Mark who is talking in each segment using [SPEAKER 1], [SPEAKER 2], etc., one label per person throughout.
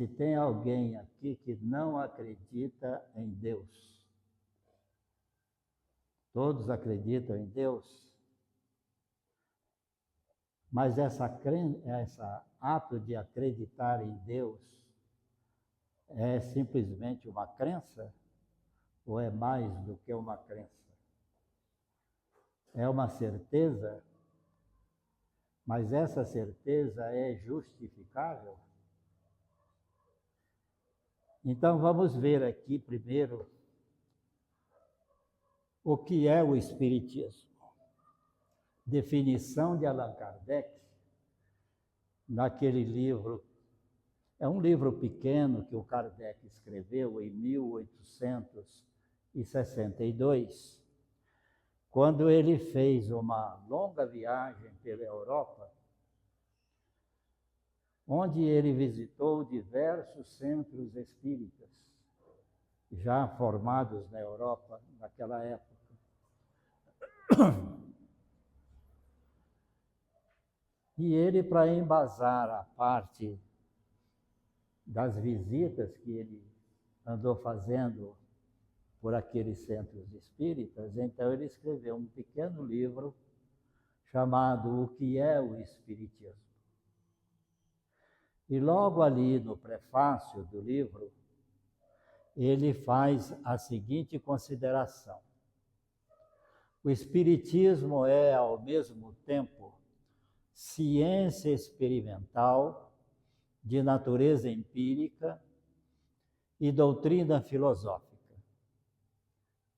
[SPEAKER 1] se tem alguém aqui que não acredita em Deus. Todos acreditam em Deus, mas esse ato de acreditar em Deus é simplesmente uma crença ou é mais do que uma crença? É uma certeza, mas essa certeza é justificável? Então vamos ver aqui primeiro o que é o Espiritismo. Definição de Allan Kardec, naquele livro, é um livro pequeno que o Kardec escreveu em 1862, quando ele fez uma longa viagem pela Europa, onde ele visitou diversos centros espíritas, já formados na Europa naquela época. E ele, para embasar a parte das visitas que ele andou fazendo por aqueles centros espíritas, então ele escreveu um pequeno livro chamado O que é o Espiritismo. E logo ali no prefácio do livro, ele faz a seguinte consideração: o Espiritismo é, ao mesmo tempo, ciência experimental, de natureza empírica e doutrina filosófica.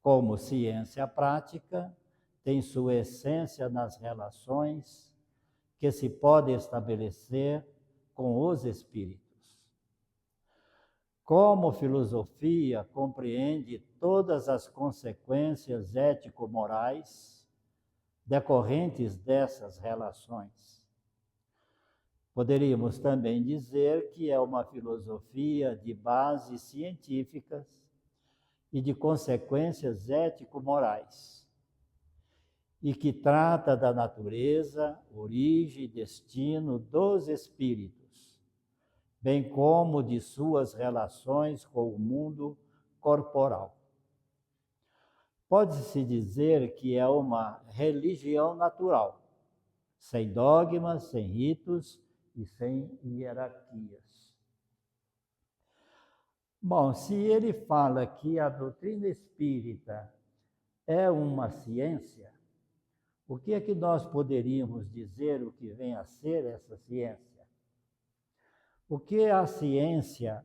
[SPEAKER 1] Como ciência prática, tem sua essência nas relações que se podem estabelecer com os espíritos. Como filosofia, compreende todas as consequências ético-morais decorrentes dessas relações. Poderíamos também dizer que é uma filosofia de bases científicas e de consequências ético-morais, e que trata da natureza, origem e destino dos espíritos, bem como de suas relações com o mundo corporal. Pode-se dizer que é uma religião natural, sem dogmas, sem ritos e sem hierarquias. Bom, se ele fala que a doutrina espírita é uma ciência, o que é que nós poderíamos dizer o que vem a ser essa ciência? O que a ciência,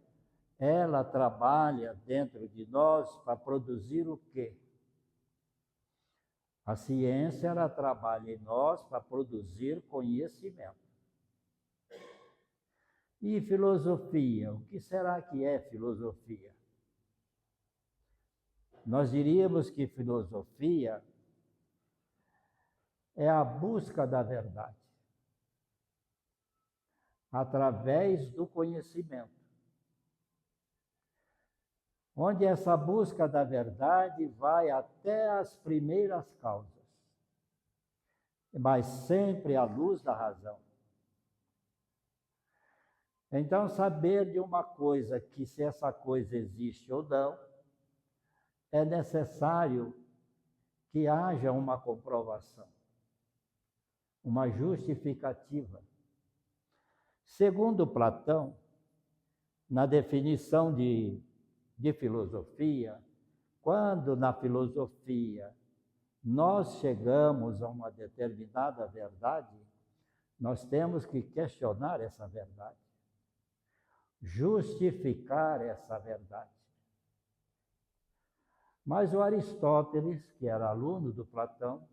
[SPEAKER 1] ela trabalha dentro de nós para produzir o quê? A ciência, ela trabalha em nós para produzir conhecimento. E filosofia? O que será que é filosofia? Nós diríamos que filosofia é a busca da verdade, através do conhecimento. Onde essa busca da verdade vai até as primeiras causas, mas sempre à luz da razão. Então, saber de uma coisa, que se essa coisa existe ou não, é necessário que haja uma comprovação, uma justificativa. Segundo Platão, na definição de filosofia, quando na filosofia nós chegamos a uma determinada verdade, nós temos que questionar essa verdade, justificar essa verdade. Mas o Aristóteles, que era aluno do Platão,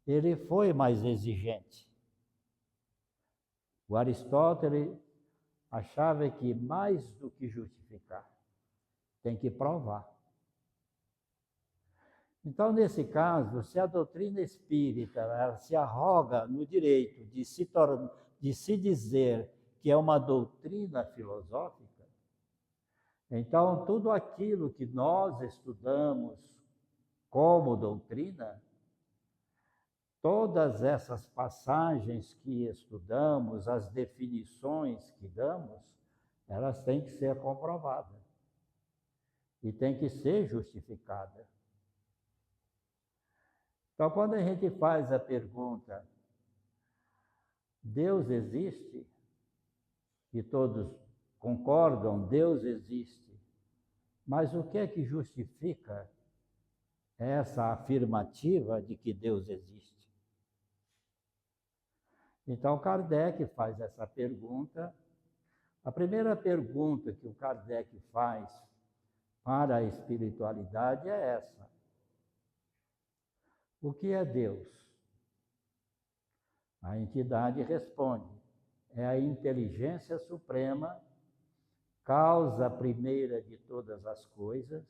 [SPEAKER 1] ele foi mais exigente. O Aristóteles achava que mais do que justificar, tem que provar. Então, nesse caso, se a doutrina espírita ela se arroga no direito de se dizer que é uma doutrina filosófica, então tudo aquilo que nós estudamos como doutrina, todas essas passagens que estudamos, as definições que damos, elas têm que ser comprovadas e têm que ser justificadas. Então, quando a gente faz a pergunta, Deus existe? E todos concordam, Deus existe. Mas o que é que justifica essa afirmativa de que Deus existe? Então, Kardec faz essa pergunta. A primeira pergunta que o Kardec faz para a espiritualidade é essa: o que é Deus? A entidade responde: é a inteligência suprema, causa primeira de todas as coisas.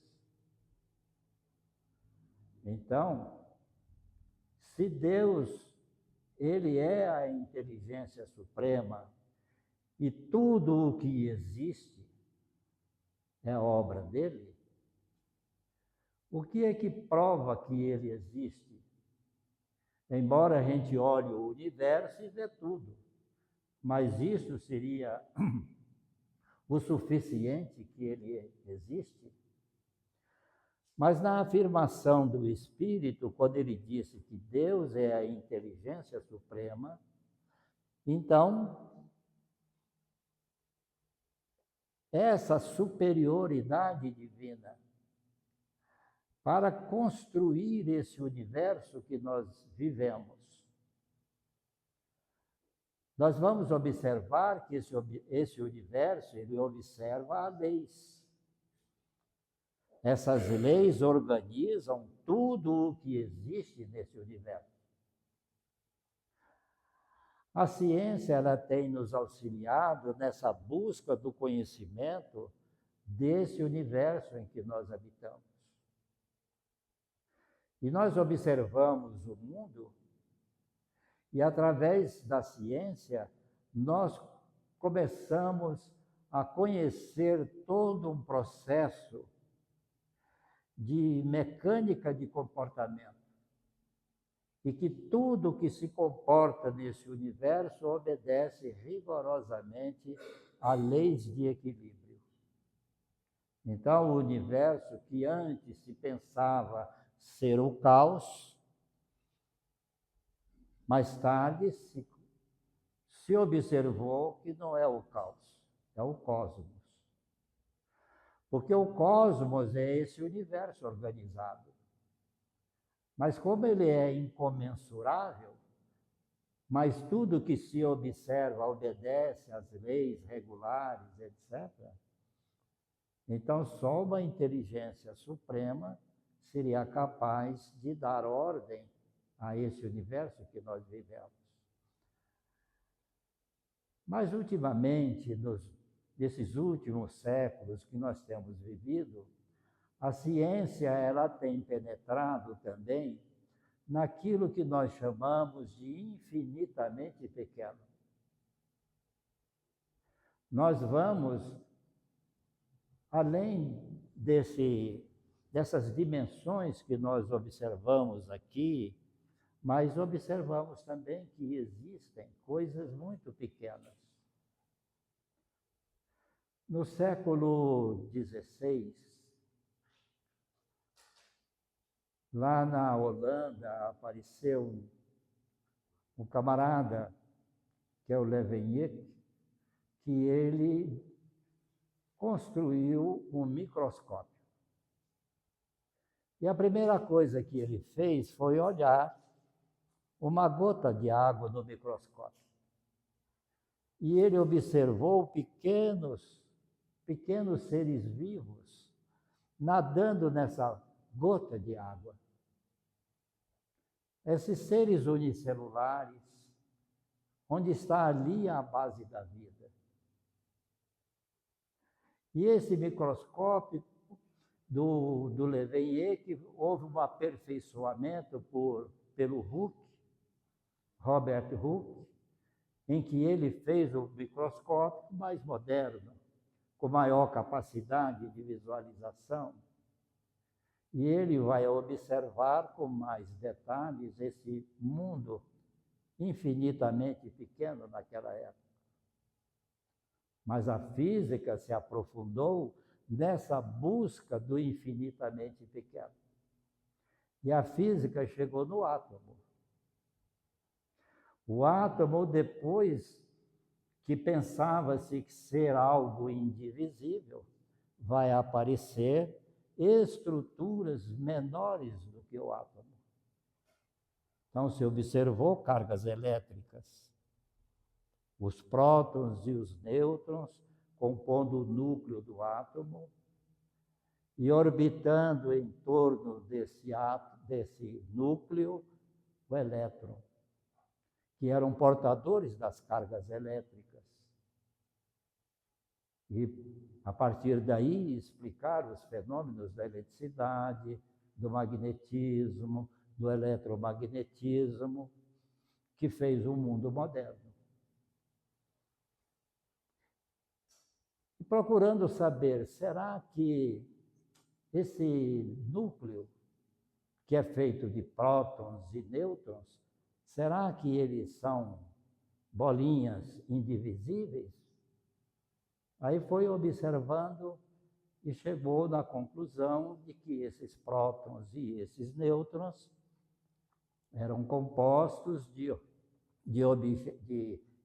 [SPEAKER 1] Então, se Deus, ele é a inteligência suprema e tudo o que existe é obra dele, o que é que prova que ele existe? Embora a gente olhe o universo e vê tudo, mas isso seria o suficiente que ele existe? Mas na afirmação do Espírito, quando ele disse que Deus é a inteligência suprema, então essa superioridade divina para construir esse universo que nós vivemos. Nós vamos observar que esse universo, ele observa as leis. Essas leis organizam tudo o que existe nesse universo. A ciência, ela tem nos auxiliado nessa busca do conhecimento desse universo em que nós habitamos. E nós observamos o mundo e, através da ciência, nós começamos a conhecer todo um processo de mecânica de comportamento. E que tudo que se comporta nesse universo obedece rigorosamente a leis de equilíbrio. Então, o universo que antes se pensava ser o caos, mais tarde se observou que não é o caos, é o cosmos. Porque o cosmos é esse universo organizado. Mas como ele é incomensurável, mas tudo que se observa obedece às leis regulares, etc., então só uma inteligência suprema seria capaz de dar ordem a esse universo que nós vivemos. Mas ultimamente, nesses últimos séculos que nós temos vivido, a ciência, ela tem penetrado também naquilo que nós chamamos de infinitamente pequeno. Nós vamos além dessas dimensões que nós observamos aqui, mas observamos também que existem coisas muito pequenas. No século XVI, lá na Holanda, apareceu um camarada, que é o Leeuwenhoek, que ele construiu um microscópio. E a primeira coisa que ele fez foi olhar uma gota de água no microscópio. E ele observou pequenos seres vivos nadando nessa gota de água. Esses seres unicelulares, onde está ali a base da vida. E esse microscópio do Leeuwenhoek, houve um aperfeiçoamento pelo Hooke, Robert Hooke, em que ele fez o microscópio mais moderno, com maior capacidade de visualização. E ele vai observar com mais detalhes esse mundo infinitamente pequeno naquela época. Mas a física se aprofundou nessa busca do infinitamente pequeno. E a física chegou no átomo. O átomo, depois que pensava-se ser algo indivisível, vai aparecer estruturas menores do que o átomo. Então, se observou cargas elétricas, os prótons e os nêutrons compondo o núcleo do átomo e orbitando em torno desse núcleo o elétron, que eram portadores das cargas elétricas. E, a partir daí, explicar os fenômenos da eletricidade, do magnetismo, do eletromagnetismo, que fez o mundo moderno. E procurando saber, será que esse núcleo, que é feito de prótons e nêutrons, será que eles são bolinhas indivisíveis? Aí foi observando e chegou na conclusão de que esses prótons e esses nêutrons eram compostos de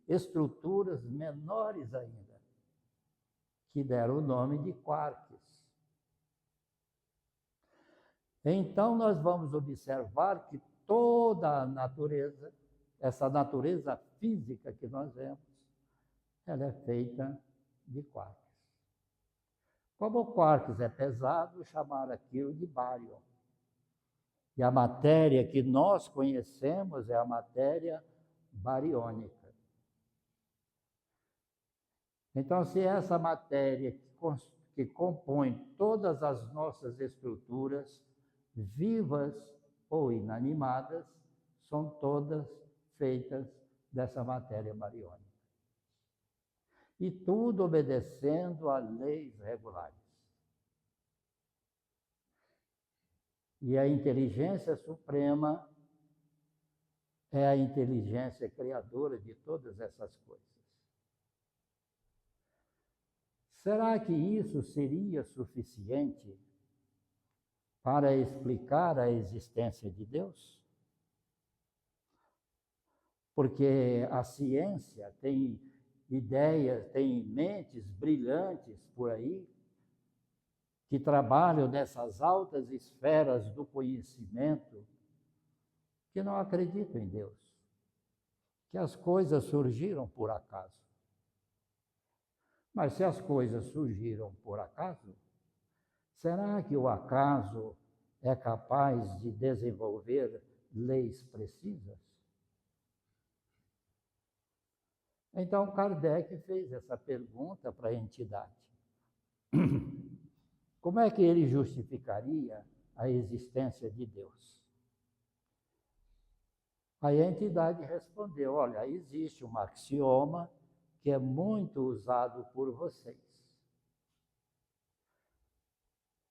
[SPEAKER 1] estruturas menores ainda, que deram o nome de quarks. Então, nós vamos observar que toda a natureza, essa natureza física que nós vemos, ela é feita de quarks. Como o quarks é pesado, chamaram aquilo de bário. E a matéria que nós conhecemos é a matéria bariônica. Então, se essa matéria que compõe todas as nossas estruturas, vivas ou inanimadas, são todas feitas dessa matéria bariônica. E tudo obedecendo a leis regulares. E a inteligência suprema é a inteligência criadora de todas essas coisas. Será que isso seria suficiente para explicar a existência de Deus? Porque a ciência tem ideias, tem mentes brilhantes por aí, que trabalham nessas altas esferas do conhecimento, que não acreditam em Deus, que as coisas surgiram por acaso. Mas se as coisas surgiram por acaso, será que o acaso é capaz de desenvolver leis precisas? Então, Kardec fez essa pergunta para a entidade. Como é que ele justificaria a existência de Deus? Aí a entidade respondeu: olha, existe um axioma que é muito usado por vocês.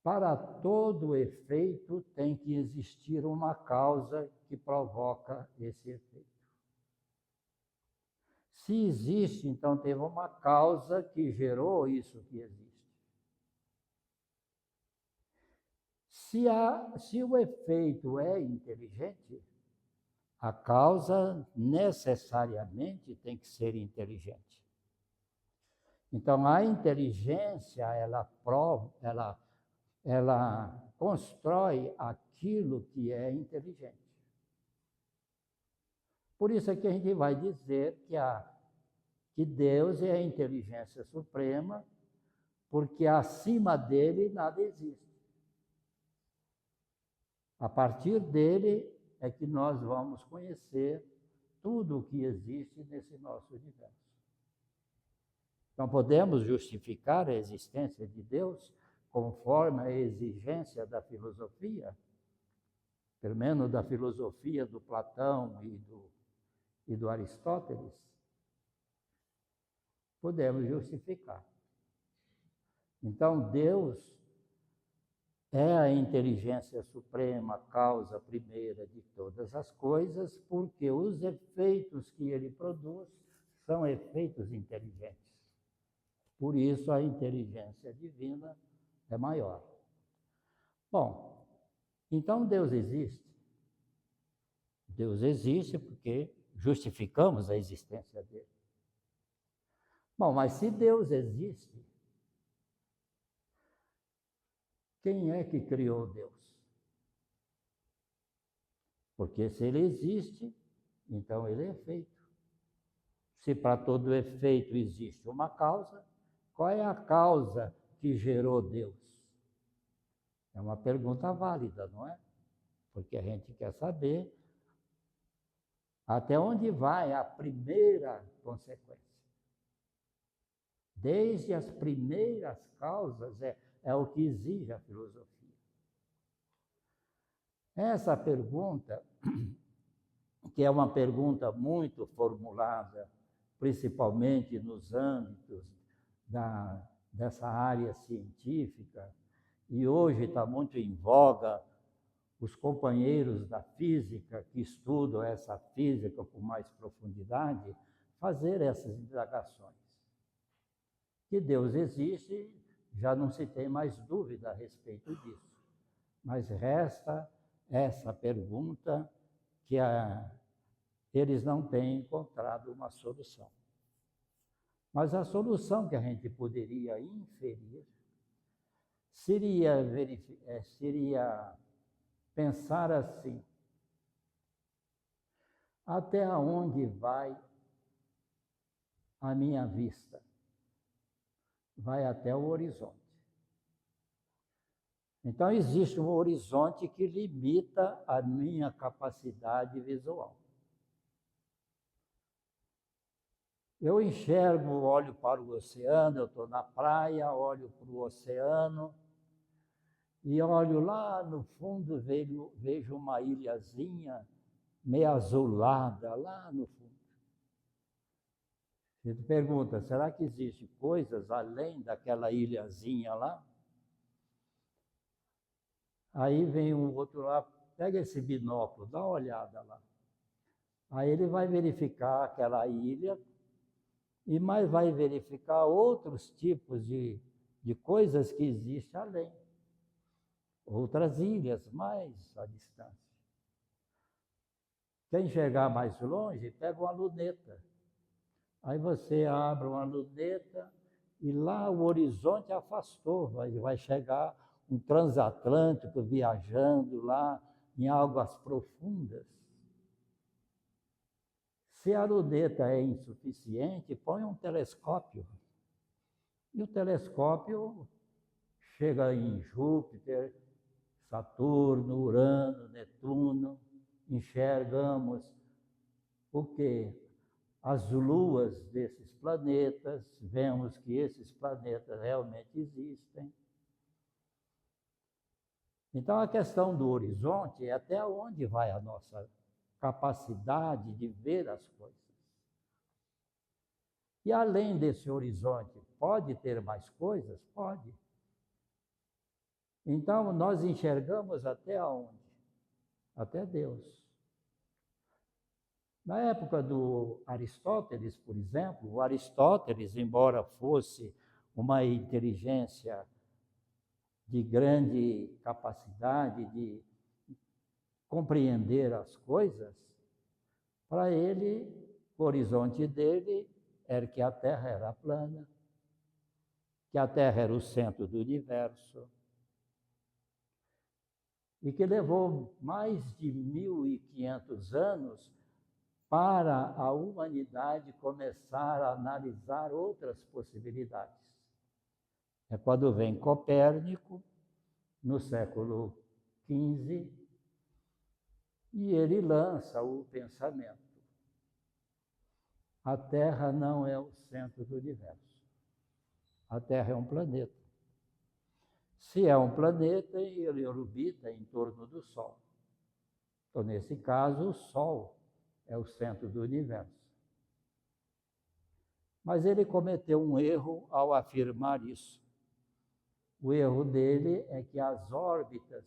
[SPEAKER 1] Para todo efeito tem que existir uma causa que provoca esse efeito. Se existe, então teve uma causa que gerou isso que existe. Se o efeito é inteligente, a causa necessariamente tem que ser inteligente. Então, a inteligência, ela constrói aquilo que é inteligente. Por isso é que a gente vai dizer que Deus é a inteligência suprema, porque acima dele nada existe. A partir dele é que nós vamos conhecer tudo o que existe nesse nosso universo. Então, podemos justificar a existência de Deus conforme a exigência da filosofia, pelo menos da filosofia do Platão e do Aristóteles? Podemos justificar. Então, Deus é a inteligência suprema, causa primeira de todas as coisas, porque os efeitos que ele produz são efeitos inteligentes. Por isso a inteligência divina é maior. Bom, então Deus existe. Deus existe porque justificamos a existência dele. Bom, mas se Deus existe, quem é que criou Deus? Porque se ele existe, então ele é efeito. Se para todo efeito existe uma causa, qual é a causa que gerou Deus? É uma pergunta válida, não é? Porque a gente quer saber até onde vai a primeira consequência. Desde as primeiras causas é o que exige a filosofia. Essa pergunta, que é uma pergunta muito formulada, principalmente nos âmbitos dessa área científica, e hoje está muito em voga os companheiros da física que estudam essa física com mais profundidade, fazer essas indagações. Que Deus existe, já não se tem mais dúvida a respeito disso. Mas resta essa pergunta que eles não têm encontrado uma solução. Mas a solução que a gente poderia inferir seria pensar assim: até onde vai a minha vista? Vai até o horizonte. Então, existe um horizonte que limita a minha capacidade visual. Eu enxergo, olho para o oceano, eu estou na praia, olho para o oceano, e olho lá no fundo, vejo uma ilhazinha meio azulada, lá no fundo. Você pergunta, será que existem coisas além daquela ilhazinha lá? Aí vem um outro lá, pega esse binóculo, dá uma olhada lá. Aí ele vai verificar aquela ilha, e mais vai verificar outros tipos de coisas que existem além. Outras ilhas mais à distância. Quer enxergar mais longe? Pega uma luneta. Aí você abre uma luneta e lá o horizonte afastou, vai chegar um transatlântico viajando lá em águas profundas. Se a luneta é insuficiente, põe um telescópio. E o telescópio chega em Júpiter, Saturno, Urano, Netuno, enxergamos o quê? As luas desses planetas, vemos que esses planetas realmente existem. Então, a questão do horizonte é até onde vai a nossa capacidade de ver as coisas. E além desse horizonte, pode ter mais coisas? Pode. Então, nós enxergamos até onde? Até Deus. Na época do Aristóteles, por exemplo, o Aristóteles, embora fosse uma inteligência de grande capacidade de compreender as coisas, para ele, o horizonte dele era que a Terra era plana, que a Terra era o centro do universo, e que levou mais de 1.500 anos para a humanidade começar a analisar outras possibilidades. É quando vem Copérnico, no século XV, e ele lança o pensamento. A Terra não é o centro do universo. A Terra é um planeta. Se é um planeta, ele orbita em torno do Sol. Então, nesse caso, o Sol é o centro do universo. Mas ele cometeu um erro ao afirmar isso. O erro dele é que as órbitas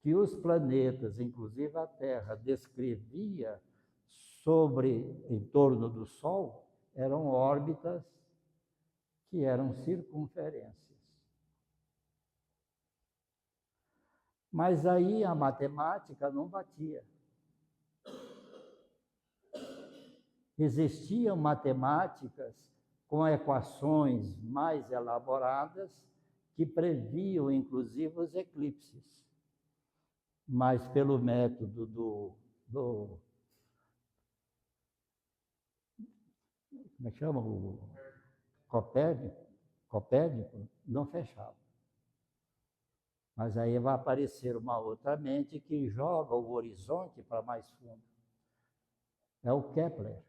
[SPEAKER 1] que os planetas, inclusive a Terra, descrevia em torno do Sol, eram órbitas que eram circunferências. Mas aí a matemática não batia. Existiam matemáticas com equações mais elaboradas que previam, inclusive, os eclipses. Mas pelo método do como é que chama? O Copérnico não fechava. Mas aí vai aparecer uma outra mente que joga o horizonte para mais fundo. É o Kepler.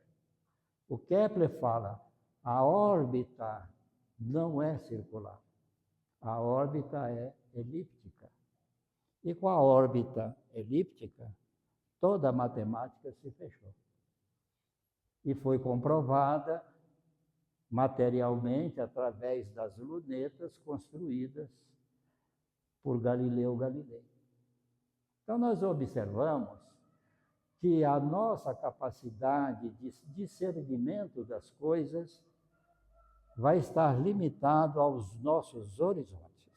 [SPEAKER 1] O Kepler fala, a órbita não é circular. A órbita é elíptica. E com a órbita elíptica, toda a matemática se fechou. E foi comprovada materialmente através das lunetas construídas por Galileu Galilei. Então, nós observamos que a nossa capacidade de discernimento das coisas vai estar limitado aos nossos horizontes.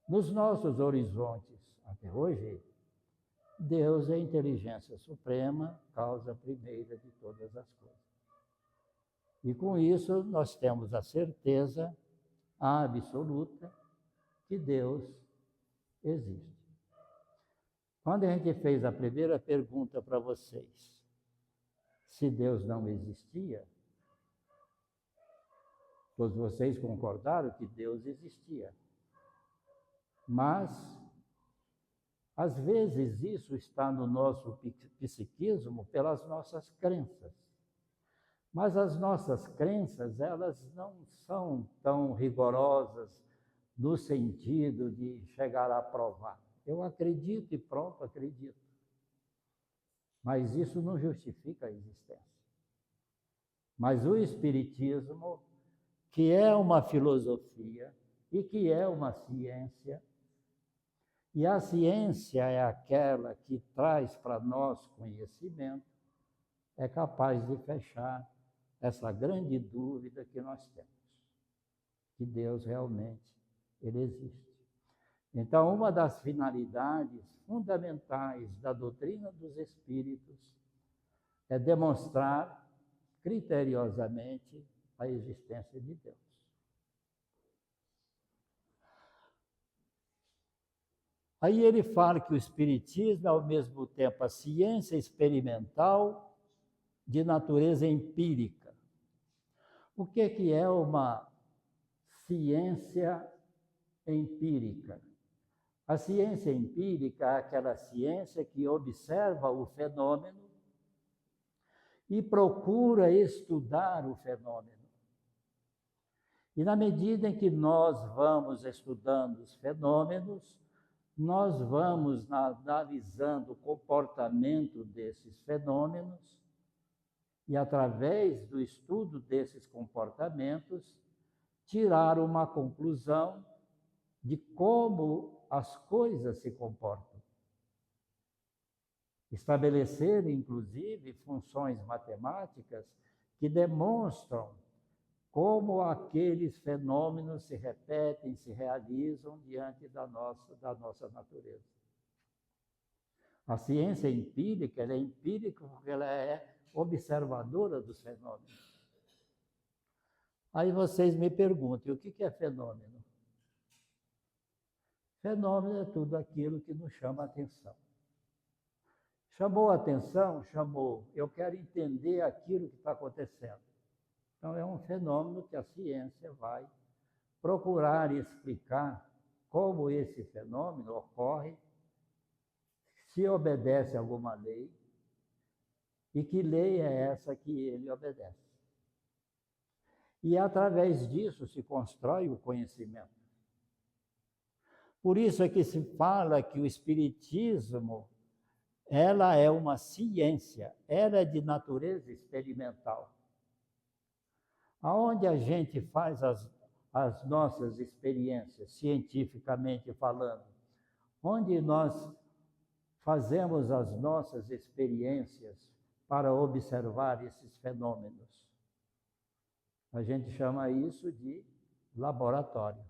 [SPEAKER 1] Nos nossos horizontes, até hoje, Deus é a inteligência suprema, causa primeira de todas as coisas. E com isso, nós temos a certeza absoluta que Deus existe. Quando a gente fez a primeira pergunta para vocês, se Deus não existia, todos vocês concordaram que Deus existia. Mas, às vezes, isso está no nosso psiquismo pelas nossas crenças. Mas as nossas crenças, elas não são tão rigorosas no sentido de chegar a provar. Eu acredito e pronto, acredito. Mas isso não justifica a existência. Mas o Espiritismo, que é uma filosofia e que é uma ciência, e a ciência é aquela que traz para nós conhecimento, é capaz de fechar essa grande dúvida que nós temos, que Deus realmente ele existe. Então, uma das finalidades fundamentais da doutrina dos espíritos é demonstrar criteriosamente a existência de Deus. Aí ele fala que o espiritismo é ao mesmo tempo a ciência experimental de natureza empírica. O que é uma ciência empírica? A ciência empírica é aquela ciência que observa o fenômeno e procura estudar o fenômeno. E na medida em que nós vamos estudando os fenômenos, nós vamos analisando o comportamento desses fenômenos e, através do estudo desses comportamentos, tirar uma conclusão de como as coisas se comportam. Estabelecer, inclusive, funções matemáticas que demonstram como aqueles fenômenos se repetem, se realizam diante da nossa natureza. A ciência empírica, ela é empírica porque ela é observadora dos fenômenos. Aí vocês me perguntam, o que é fenômeno? Fenômeno é tudo aquilo que nos chama a atenção. Chamou a atenção? Chamou. Eu quero entender aquilo que está acontecendo. Então, é um fenômeno que a ciência vai procurar explicar como esse fenômeno ocorre, se obedece a alguma lei, e que lei é essa que ele obedece. E através disso se constrói o conhecimento. Por isso é que se fala que o Espiritismo, ela é uma ciência, ela é de natureza experimental. Aonde a gente faz as nossas experiências, cientificamente falando, onde nós fazemos as nossas experiências para observar esses fenômenos. A gente chama isso de laboratório.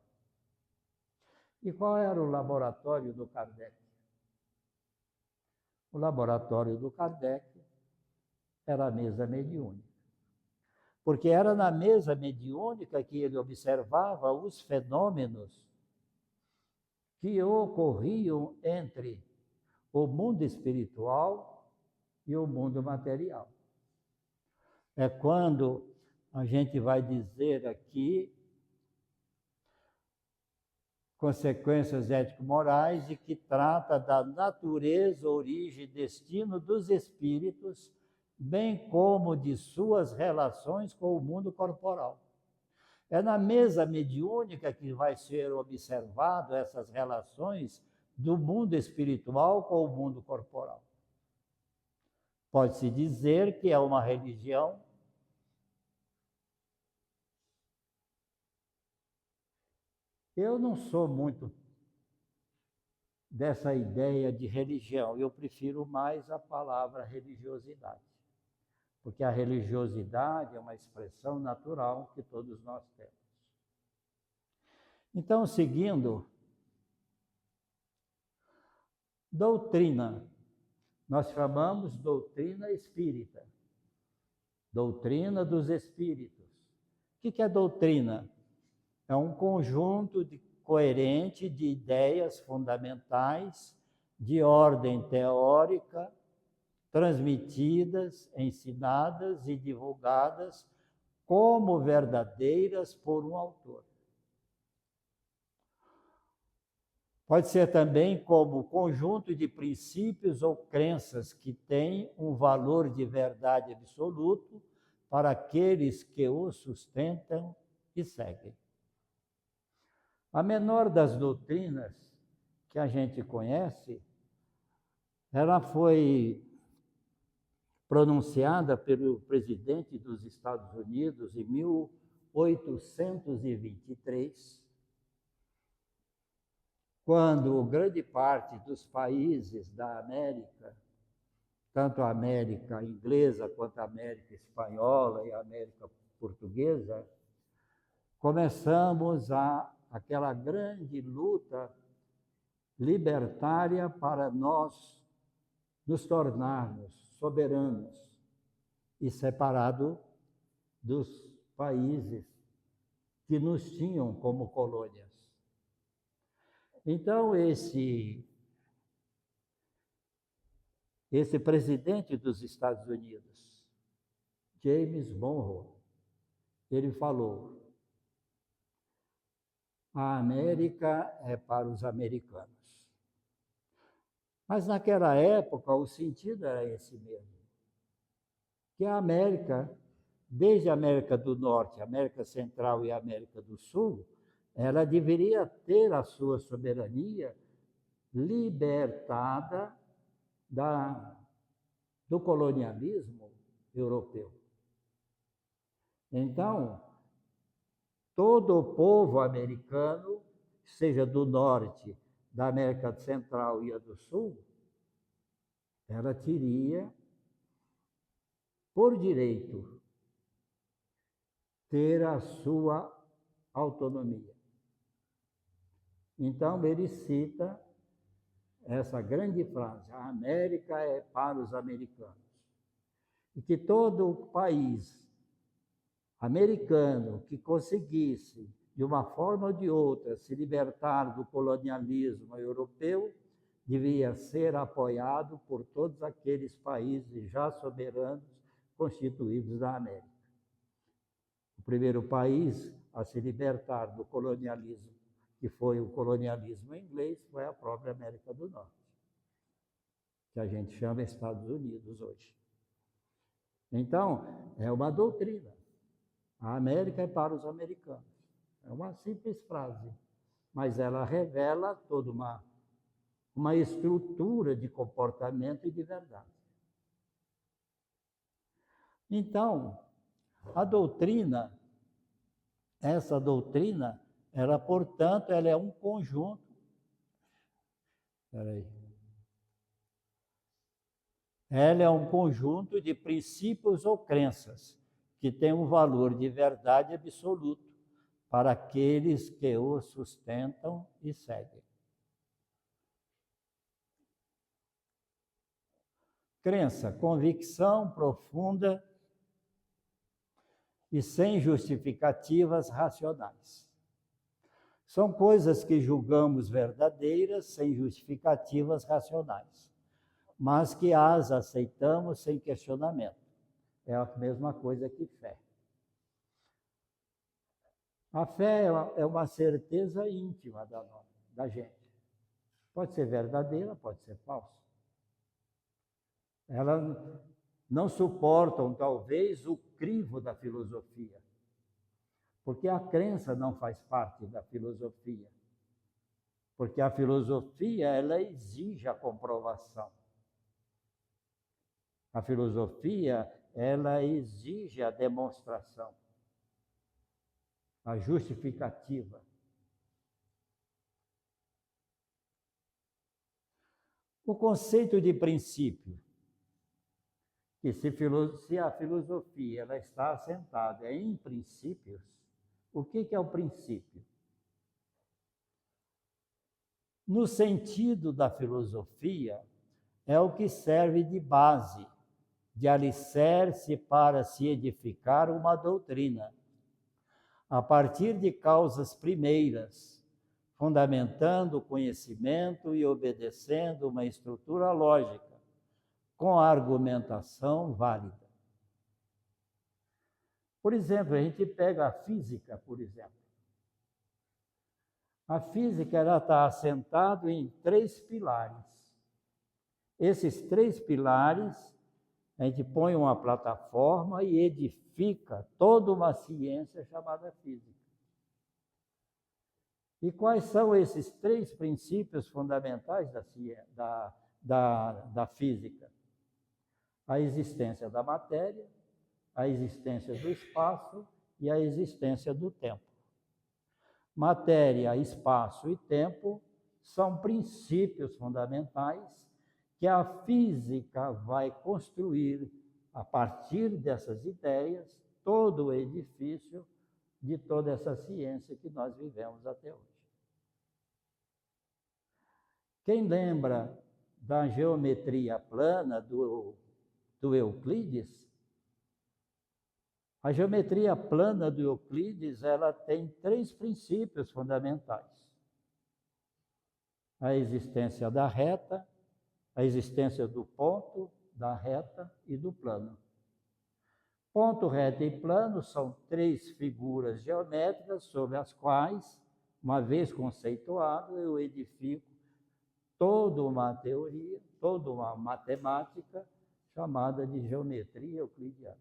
[SPEAKER 1] E qual era o laboratório do Kardec? O laboratório do Kardec era a mesa mediúnica. Porque era na mesa mediúnica que ele observava os fenômenos que ocorriam entre o mundo espiritual e o mundo material. É quando a gente vai dizer aqui consequências ético-morais e que trata da natureza, origem e destino dos espíritos, bem como de suas relações com o mundo corporal. É na mesa mediúnica que vai ser observado essas relações do mundo espiritual com o mundo corporal. Pode-se dizer que é uma religião Eu não sou muito dessa ideia de religião, eu prefiro mais a palavra religiosidade, porque a religiosidade é uma expressão natural que todos nós temos. Então, seguindo, doutrina, nós chamamos doutrina espírita, doutrina dos espíritos. O que é doutrina? É um conjunto coerente de ideias fundamentais, de ordem teórica, transmitidas, ensinadas e divulgadas como verdadeiras por um autor. Pode ser também como conjunto de princípios ou crenças que têm um valor de verdade absoluto para aqueles que o sustentam e seguem. A menor das doutrinas que a gente conhece, ela foi pronunciada pelo presidente dos Estados Unidos em 1823, quando grande parte dos países da América, tanto a América inglesa quanto a América espanhola e a América portuguesa, começamos aquela grande luta libertária para nós nos tornarmos soberanos e separados dos países que nos tinham como colônias. Então, esse presidente dos Estados Unidos, James Monroe, ele falou: a América é para os americanos. Mas naquela época o sentido era esse mesmo. Que a América, desde a América do Norte, América Central e América do Sul, ela deveria ter a sua soberania libertada do colonialismo europeu. Então, todo o povo americano, seja do norte, da América Central e a do Sul, ela teria, por direito, ter a sua autonomia. Então, ele cita essa grande frase: a América é para os americanos. E que todo o país americano que conseguisse, de uma forma ou de outra, se libertar do colonialismo europeu, devia ser apoiado por todos aqueles países já soberanos constituídos da América. O primeiro país a se libertar do colonialismo, que foi o colonialismo inglês, foi a própria América do Norte, que a gente chama Estados Unidos hoje. Então, é uma doutrina. A América é para os americanos. É uma simples frase, mas ela revela toda uma estrutura de comportamento e de verdade. Então, a doutrina, essa doutrina, ela, portanto, ela é um conjunto. Ela é um conjunto de princípios ou crenças que tem um valor de verdade absoluto para aqueles que o sustentam e seguem. Crença, convicção profunda e sem justificativas racionais. São coisas que julgamos verdadeiras sem justificativas racionais, mas que as aceitamos sem questionamento. É a mesma coisa que fé. A fé é uma certeza íntima da gente. Pode ser verdadeira, pode ser falsa. Elas não suportam, talvez, o crivo da filosofia, porque a crença não faz parte da filosofia. Porque a filosofia, ela exige a comprovação. A filosofia, ela exige a demonstração, a justificativa. O conceito de princípio, que se a filosofia ela está assentada em princípios, o que é o princípio? No sentido da filosofia, é o que serve de base, de alicerce para se edificar uma doutrina, a partir de causas primeiras, fundamentando o conhecimento e obedecendo uma estrutura lógica, com argumentação válida. Por exemplo, a gente pega a física, por exemplo. A física está assentada em 3 pilares. Esses 3 pilares, a gente põe uma plataforma e edifica toda uma ciência chamada física. E quais são esses 3 princípios fundamentais da física? A existência da matéria, a existência do espaço e a existência do tempo. Matéria, espaço e tempo são princípios fundamentais que a física vai construir, a partir dessas ideias, todo o edifício de toda essa ciência que nós vivemos até hoje. Quem lembra da geometria plana do Euclides? A geometria plana do Euclides, ela tem 3 princípios fundamentais. A existência da reta, a existência do ponto, da reta e do plano. Ponto, reta e plano são 3 figuras geométricas sobre as quais, uma vez conceituado, eu edifico toda uma teoria, toda uma matemática chamada de geometria euclidiana.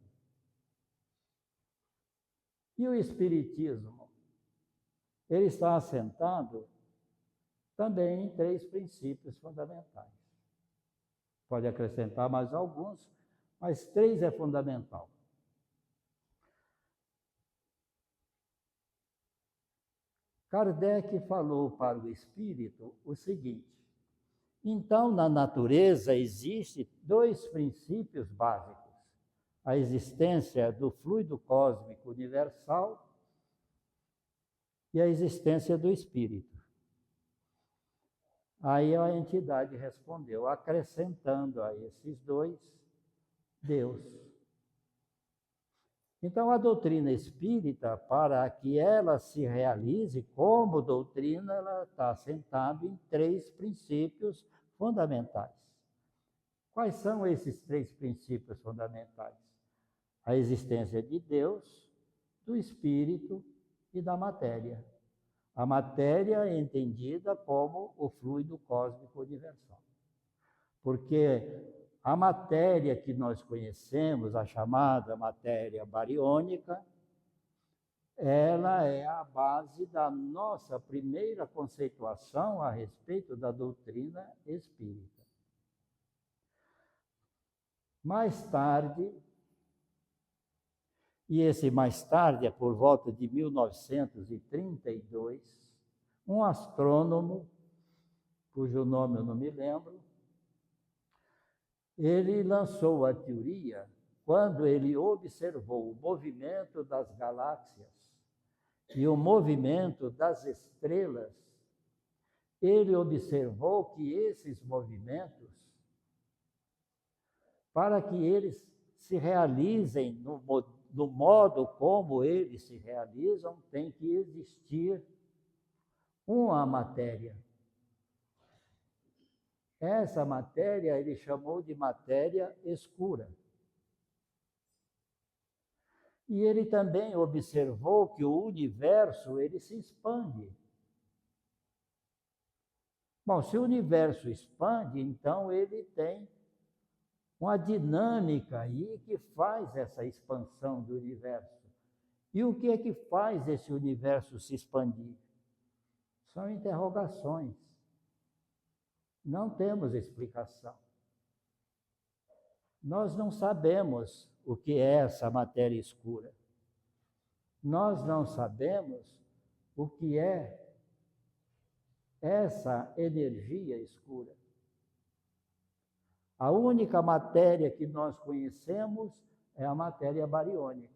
[SPEAKER 1] E o Espiritismo? Ele está assentado também em 3 princípios fundamentais. Pode acrescentar mais alguns, mas 3 é fundamental. Kardec falou para o espírito o seguinte: então, na natureza existem 2 princípios básicos: a existência do fluido cósmico universal e a existência do espírito. Aí a entidade respondeu, acrescentando a esses 2, Deus. Então, a doutrina espírita, para que ela se realize como doutrina, ela está assentada em 3 princípios fundamentais. Quais são esses 3 princípios fundamentais? A existência de Deus, do Espírito e da matéria. A matéria é entendida como o fluido cósmico universal. Porque a matéria que nós conhecemos, a chamada matéria bariônica, ela é a base da nossa primeira conceituação a respeito da doutrina espírita. Mais tarde, e esse mais tarde é por volta de 1932, um astrônomo, cujo nome eu não me lembro, ele lançou a teoria quando ele observou o movimento das galáxias e o movimento das estrelas, ele observou que esses movimentos, para que eles se realizem no modo como eles se realizam, tem que existir uma matéria. Essa matéria ele chamou de matéria escura. E ele também observou que o universo ele se expande. Bom, se o universo expande, então ele tem uma dinâmica aí que faz essa expansão do universo. E o que é que faz esse universo se expandir? São interrogações. Não temos explicação. Nós não sabemos o que é essa matéria escura. Nós não sabemos o que é essa energia escura. A única matéria que nós conhecemos é a matéria bariônica.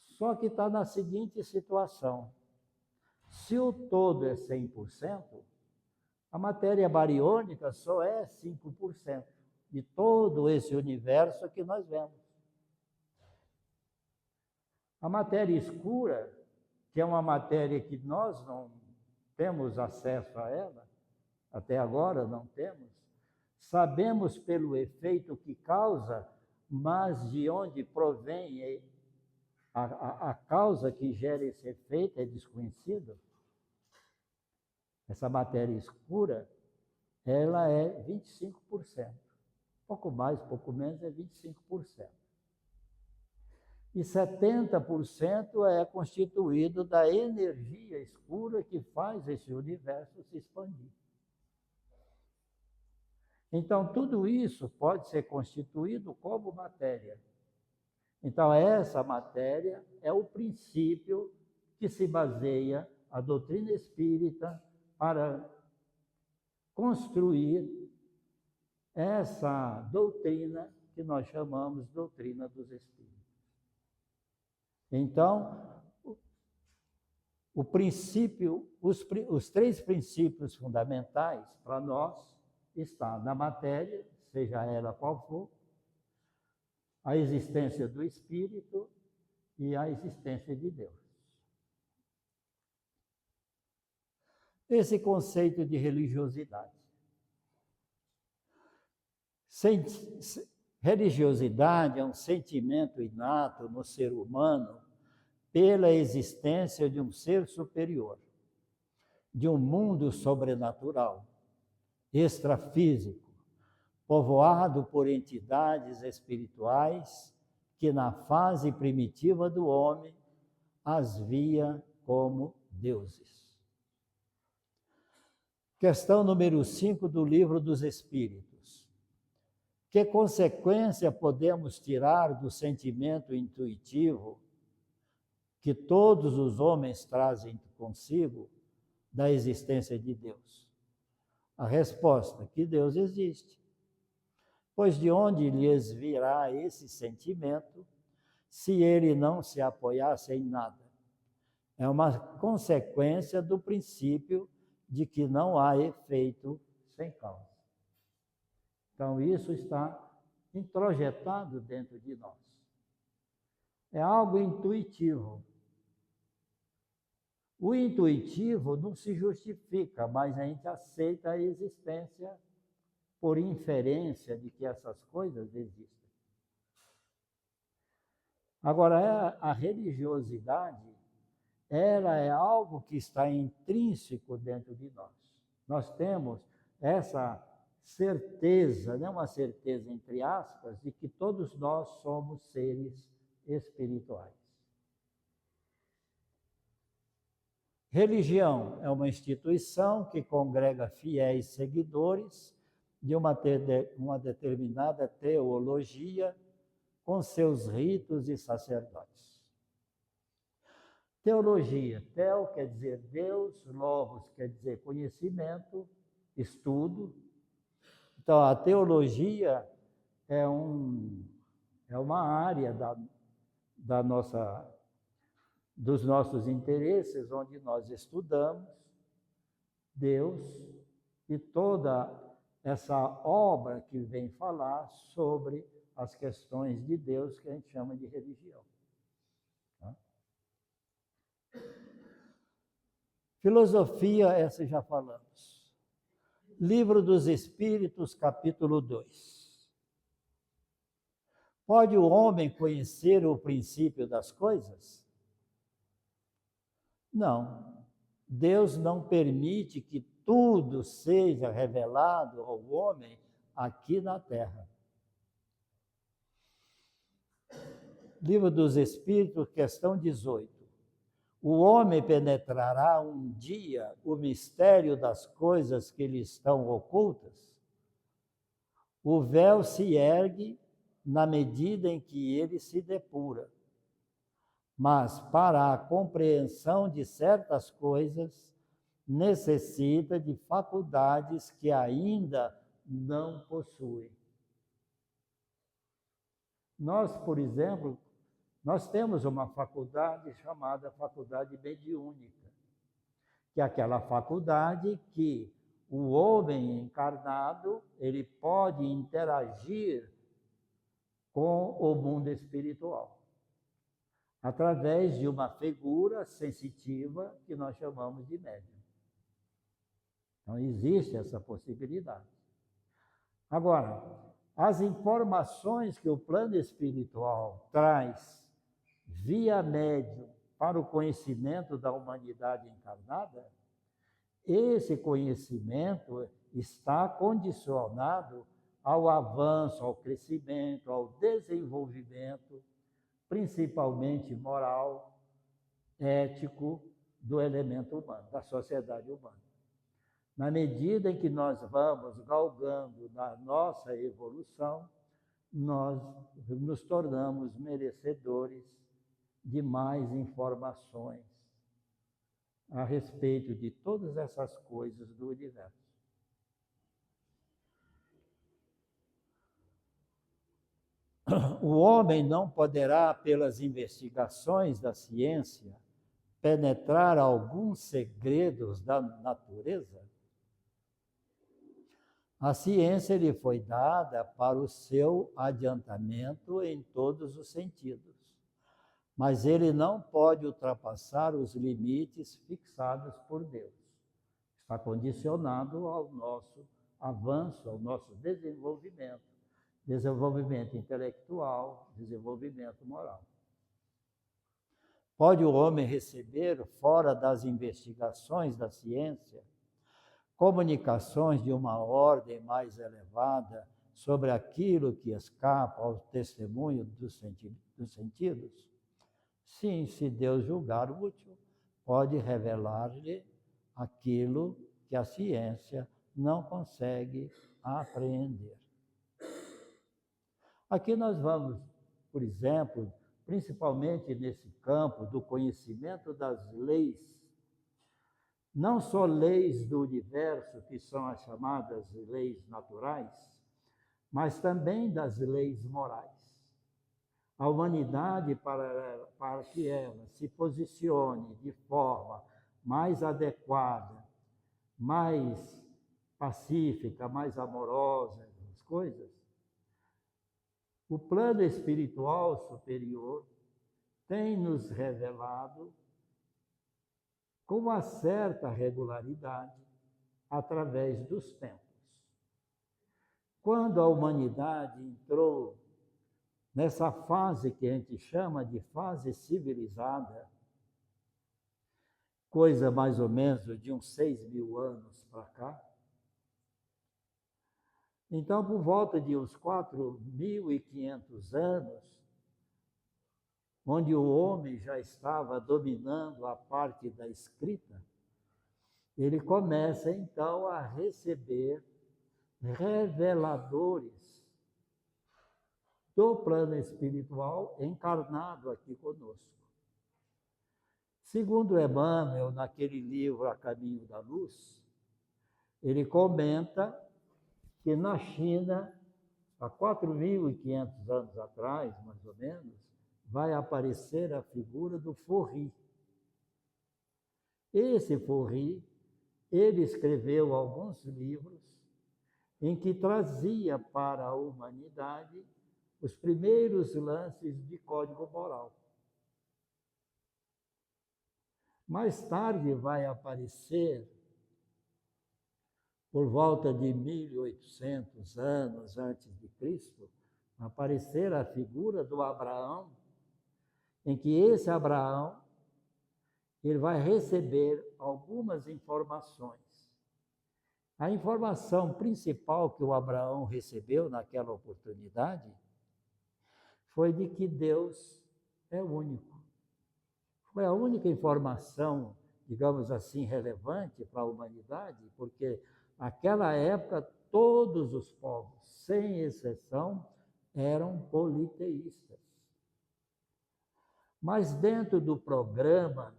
[SPEAKER 1] Só que está na seguinte situação. Se o todo é 100%, a matéria bariônica só é 5% de todo esse universo que nós vemos. A matéria escura, que é uma matéria que nós não temos acesso a ela, até agora não temos, sabemos pelo efeito que causa, mas de onde provém a causa que gera esse efeito é desconhecido. Essa matéria escura, ela é 25%. Pouco mais, pouco menos, é 25%. E 70% é constituído da energia escura que faz esse universo se expandir. Então, tudo isso pode ser constituído como matéria. Então, essa matéria é o princípio que se baseia a doutrina espírita para construir essa doutrina que nós chamamos doutrina dos espíritos. Então, o princípio, os três princípios fundamentais para nós estão na matéria, seja ela qual for, a existência do espírito e a existência de Deus. Esse conceito de religiosidade. Religiosidade é um sentimento inato no ser humano pela existência de um ser superior, de um mundo sobrenatural, extrafísico, povoado por entidades espirituais que na fase primitiva do homem as via como deuses. Questão número 5 do Livro dos Espíritos. Que consequência podemos tirar do sentimento intuitivo que todos os homens trazem consigo da existência de Deus? A resposta: que Deus existe. Pois de onde lhes virá esse sentimento se ele não se apoiasse em nada? É uma consequência do princípio de que não há efeito sem causa. Então, isso está introjetado dentro de nós. É algo intuitivo. O intuitivo não se justifica, mas a gente aceita a existência por inferência de que essas coisas existem. Agora, a religiosidade, ela é algo que está intrínseco dentro de nós. Nós temos essa certeza, não uma certeza entre aspas, de que todos nós somos seres espirituais. Religião é uma instituição que congrega fiéis seguidores de uma determinada teologia com seus ritos e sacerdotes. Teologia, teo quer dizer Deus, logos quer dizer conhecimento, estudo. Então, a teologia é, é uma área da dos nossos interesses, onde nós estudamos Deus e toda essa obra que vem falar sobre as questões de Deus que a gente chama de religião. Tá? Filosofia, essa já falamos. Livro dos Espíritos, capítulo 2. Pode o homem conhecer o princípio das coisas? Não. Deus não permite que tudo seja revelado ao homem aqui na Terra. Livro dos Espíritos, questão 18. O homem penetrará um dia o mistério das coisas que lhe estão ocultas? O véu se ergue na medida em que ele se depura. Mas para a compreensão de certas coisas, necessita de faculdades que ainda não possui. Nós, por exemplo, nós temos uma faculdade chamada faculdade mediúnica, que é aquela faculdade que o homem encarnado, ele pode interagir com o mundo espiritual, através de uma figura sensitiva que nós chamamos de médium. Então, existe essa possibilidade. Agora, as informações que o plano espiritual traz via médium para o conhecimento da humanidade encarnada, esse conhecimento está condicionado ao avanço, ao crescimento, ao desenvolvimento, principalmente moral, ético, do elemento humano, da sociedade humana. Na medida em que nós vamos galgando na nossa evolução, nós nos tornamos merecedores de mais informações a respeito de todas essas coisas do universo. O homem não poderá, pelas investigações da ciência, penetrar alguns segredos da natureza? A ciência lhe foi dada para o seu adiantamento em todos os sentidos, mas ele não pode ultrapassar os limites fixados por Deus. Está condicionado ao nosso avanço, ao nosso desenvolvimento intelectual, desenvolvimento moral. Pode o homem receber, fora das investigações da ciência, comunicações de uma ordem mais elevada sobre aquilo que escapa ao testemunho dos sentidos? Sim, se Deus julgar útil, pode revelar-lhe aquilo que a ciência não consegue apreender. Aqui nós vamos, por exemplo, principalmente nesse campo do conhecimento das leis, não só leis do universo, que são as chamadas leis naturais, mas também das leis morais. A humanidade, para que ela se posicione de forma mais adequada, mais pacífica, mais amorosa, as coisas, o plano espiritual superior tem nos revelado com uma certa regularidade através dos tempos. Quando a humanidade entrou nessa fase que a gente chama de fase civilizada, coisa mais ou menos de uns 6.000 anos para cá, então, por volta de uns 4.500 anos, onde o homem já estava dominando a parte da escrita, ele começa então a receber reveladores do plano espiritual encarnado aqui conosco. Segundo Emmanuel, naquele livro A Caminho da Luz, ele comenta que na China há 4.500 anos atrás, mais ou menos, vai aparecer a figura do Forri. Esse Forri, ele escreveu alguns livros em que trazia para a humanidade os primeiros lances de código moral. Mais tarde vai aparecer, por volta de 1800 anos antes de Cristo, aparecer a figura do Abraão, em que esse Abraão ele vai receber algumas informações. A informação principal que o Abraão recebeu naquela oportunidade foi de que Deus é único. Foi a única informação, digamos assim, relevante para a humanidade, porque naquela época todos os povos, sem exceção, eram politeístas. Mas dentro do programa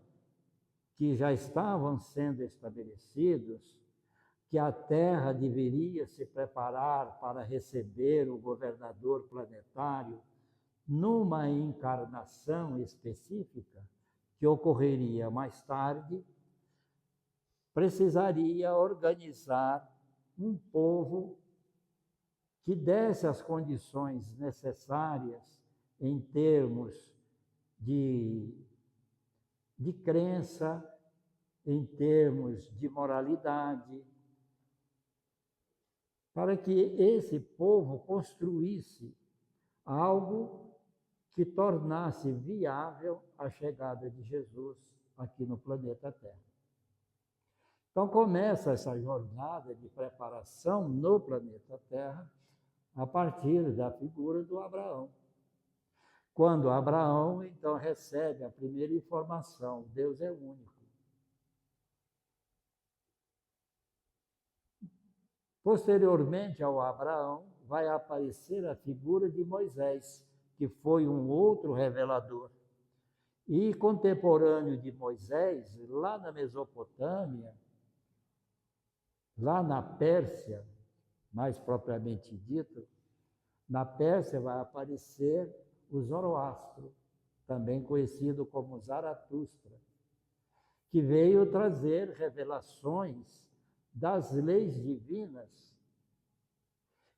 [SPEAKER 1] que já estavam sendo estabelecidos, que a Terra deveria se preparar para receber o governador planetário numa encarnação específica, que ocorreria mais tarde, precisaria organizar um povo que desse as condições necessárias em termos de crença, em termos de moralidade, para que esse povo construísse algo que tornasse viável a chegada de Jesus aqui no planeta Terra. Então começa essa jornada de preparação no planeta Terra a partir da figura do Abraão. Quando Abraão, então, recebe a primeira informação, Deus é único. Posteriormente ao Abraão, vai aparecer a figura de Moisés, que foi um outro revelador. E contemporâneo de Moisés, lá na Mesopotâmia, lá na Pérsia, mais propriamente dito, na Pérsia vai aparecer o Zoroastro, também conhecido como Zaratustra, que veio trazer revelações das leis divinas.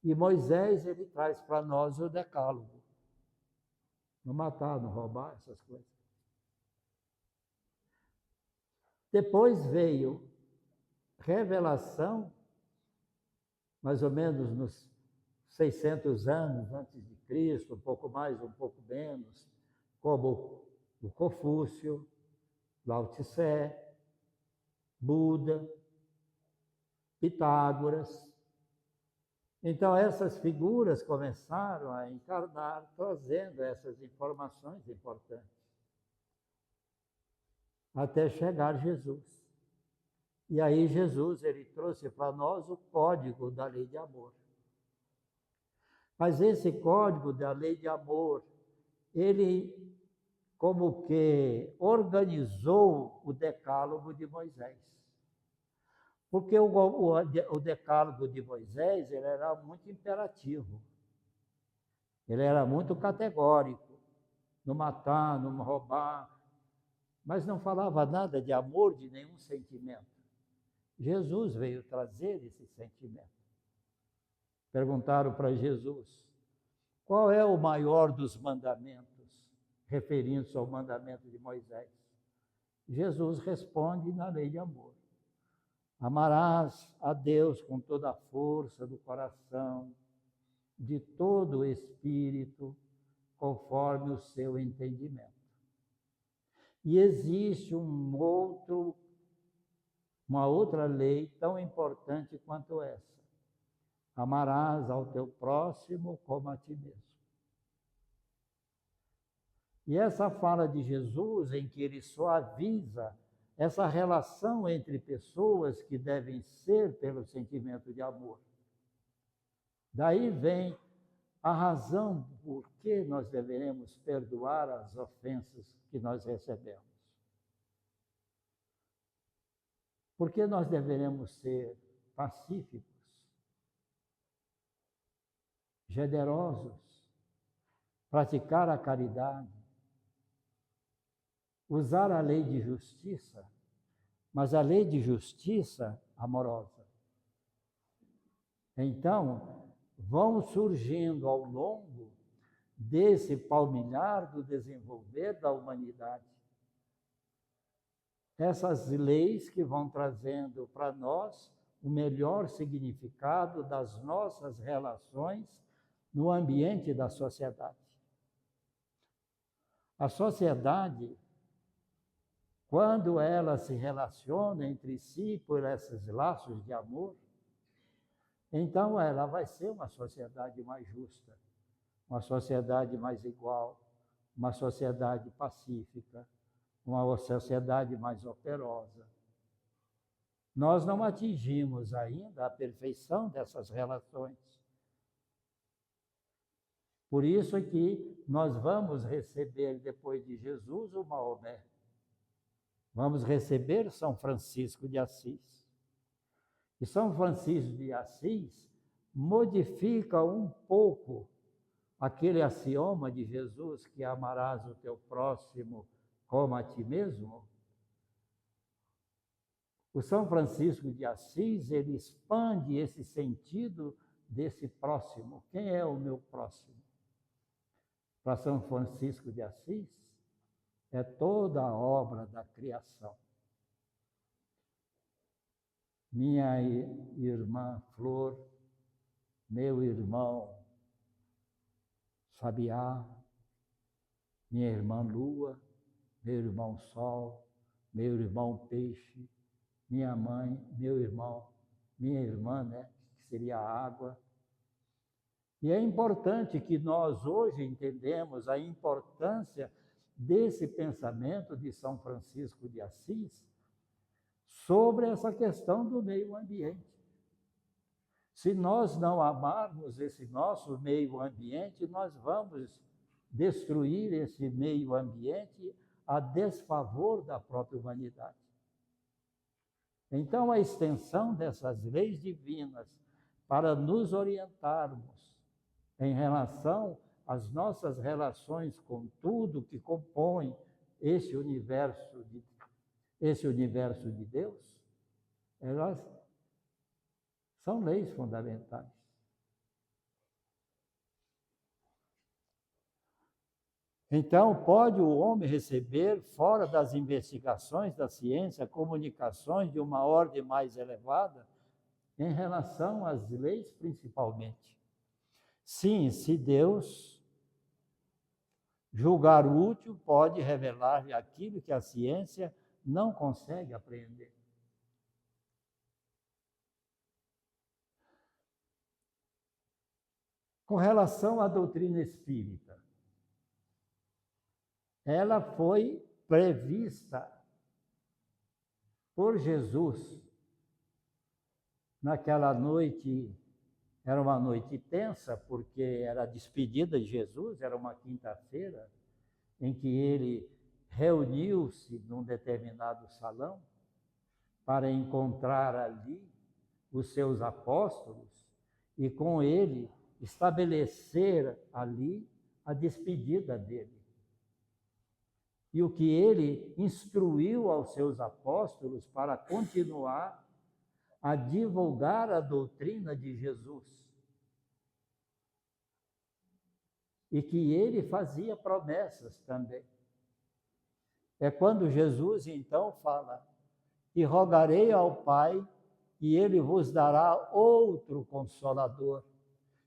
[SPEAKER 1] E Moisés, ele traz para nós o decálogo. Não matar, não roubar, essas coisas. Depois veio revelação, mais ou menos nos 600 anos antes de Cristo, um pouco mais, um pouco menos, como o Confúcio, Lao Tse, Buda, Pitágoras. Então, essas figuras começaram a encarnar, trazendo essas informações importantes, até chegar Jesus. E aí Jesus, ele trouxe para nós o código da lei de amor. Mas esse código da lei de amor, ele como que organizou o decálogo de Moisés. Porque o decálogo de Moisés, ele era muito imperativo. Ele era muito categórico. Não matar, não roubar. Mas não falava nada de amor, de nenhum sentimento. Jesus veio trazer esse sentimento. Perguntaram para Jesus, qual é o maior dos mandamentos, referindo-se ao mandamento de Moisés? Jesus responde na lei de amor. Amarás a Deus com toda a força do coração, de todo o espírito, conforme o seu entendimento. E existe uma outra lei tão importante quanto essa. Amarás ao teu próximo como a ti mesmo. E essa fala de Jesus, em que ele suaviza essa relação entre pessoas que devem ser pelo sentimento de amor. Daí vem a razão por que nós deveremos perdoar as ofensas que nós recebemos. Por que nós deveremos ser pacíficos? generosos, praticar a caridade, usar a lei de justiça, mas a lei de justiça amorosa. Então, vão surgindo ao longo desse palmilhar do desenvolver da humanidade essas leis que vão trazendo para nós o melhor significado das nossas relações no ambiente da sociedade. A sociedade, quando ela se relaciona entre si por esses laços de amor, então ela vai ser uma sociedade mais justa, uma sociedade mais igual, uma sociedade pacífica, uma sociedade mais operosa. Nós não atingimos ainda a perfeição dessas relações. Por isso é que nós vamos receber, depois de Jesus, o Maomé. Vamos receber São Francisco de Assis. E São Francisco de Assis modifica um pouco aquele axioma de Jesus, que amarás o teu próximo como a ti mesmo. O São Francisco de Assis, ele expande esse sentido desse próximo. Quem é o meu próximo? Para São Francisco de Assis, é toda a obra da criação. Minha irmã Flor, meu irmão Sabiá, minha irmã Lua, meu irmão Sol, meu irmão Peixe, minha mãe, meu irmão, minha irmã, né, que seria a água. E é importante que nós hoje entendemos a importância desse pensamento de São Francisco de Assis sobre essa questão do meio ambiente. Se nós não amarmos esse nosso meio ambiente, nós vamos destruir esse meio ambiente a desfavor da própria humanidade. Então, a extensão dessas leis divinas para nos orientarmos em relação às nossas relações com tudo que compõe esse universo de Deus, elas são leis fundamentais. Então, pode o homem receber, fora das investigações da ciência, comunicações de uma ordem mais elevada, em relação às leis principalmente. Sim, se Deus julgar útil, pode revelar-lhe aquilo que a ciência não consegue apreender. Com relação à doutrina espírita, ela foi prevista por Jesus naquela noite. Era uma noite tensa, porque era a despedida de Jesus, era uma quinta-feira, em que ele reuniu-se num determinado salão para encontrar ali os seus apóstolos e com ele estabelecer ali a despedida dele. E o que ele instruiu aos seus apóstolos para continuar a divulgar a doutrina de Jesus. E que ele fazia promessas também. É quando Jesus então fala: e rogarei ao Pai, e ele vos dará outro Consolador.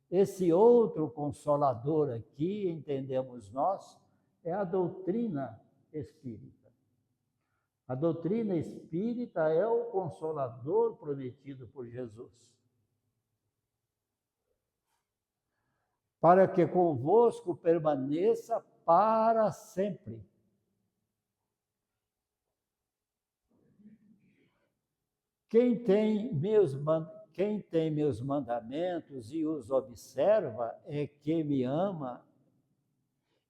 [SPEAKER 1] Esse outro Consolador aqui, entendemos nós, é a doutrina espírita. A doutrina espírita é o Consolador prometido por Jesus. Para que convosco permaneça para sempre. Quem tem meus mandamentos e os observa é quem me ama,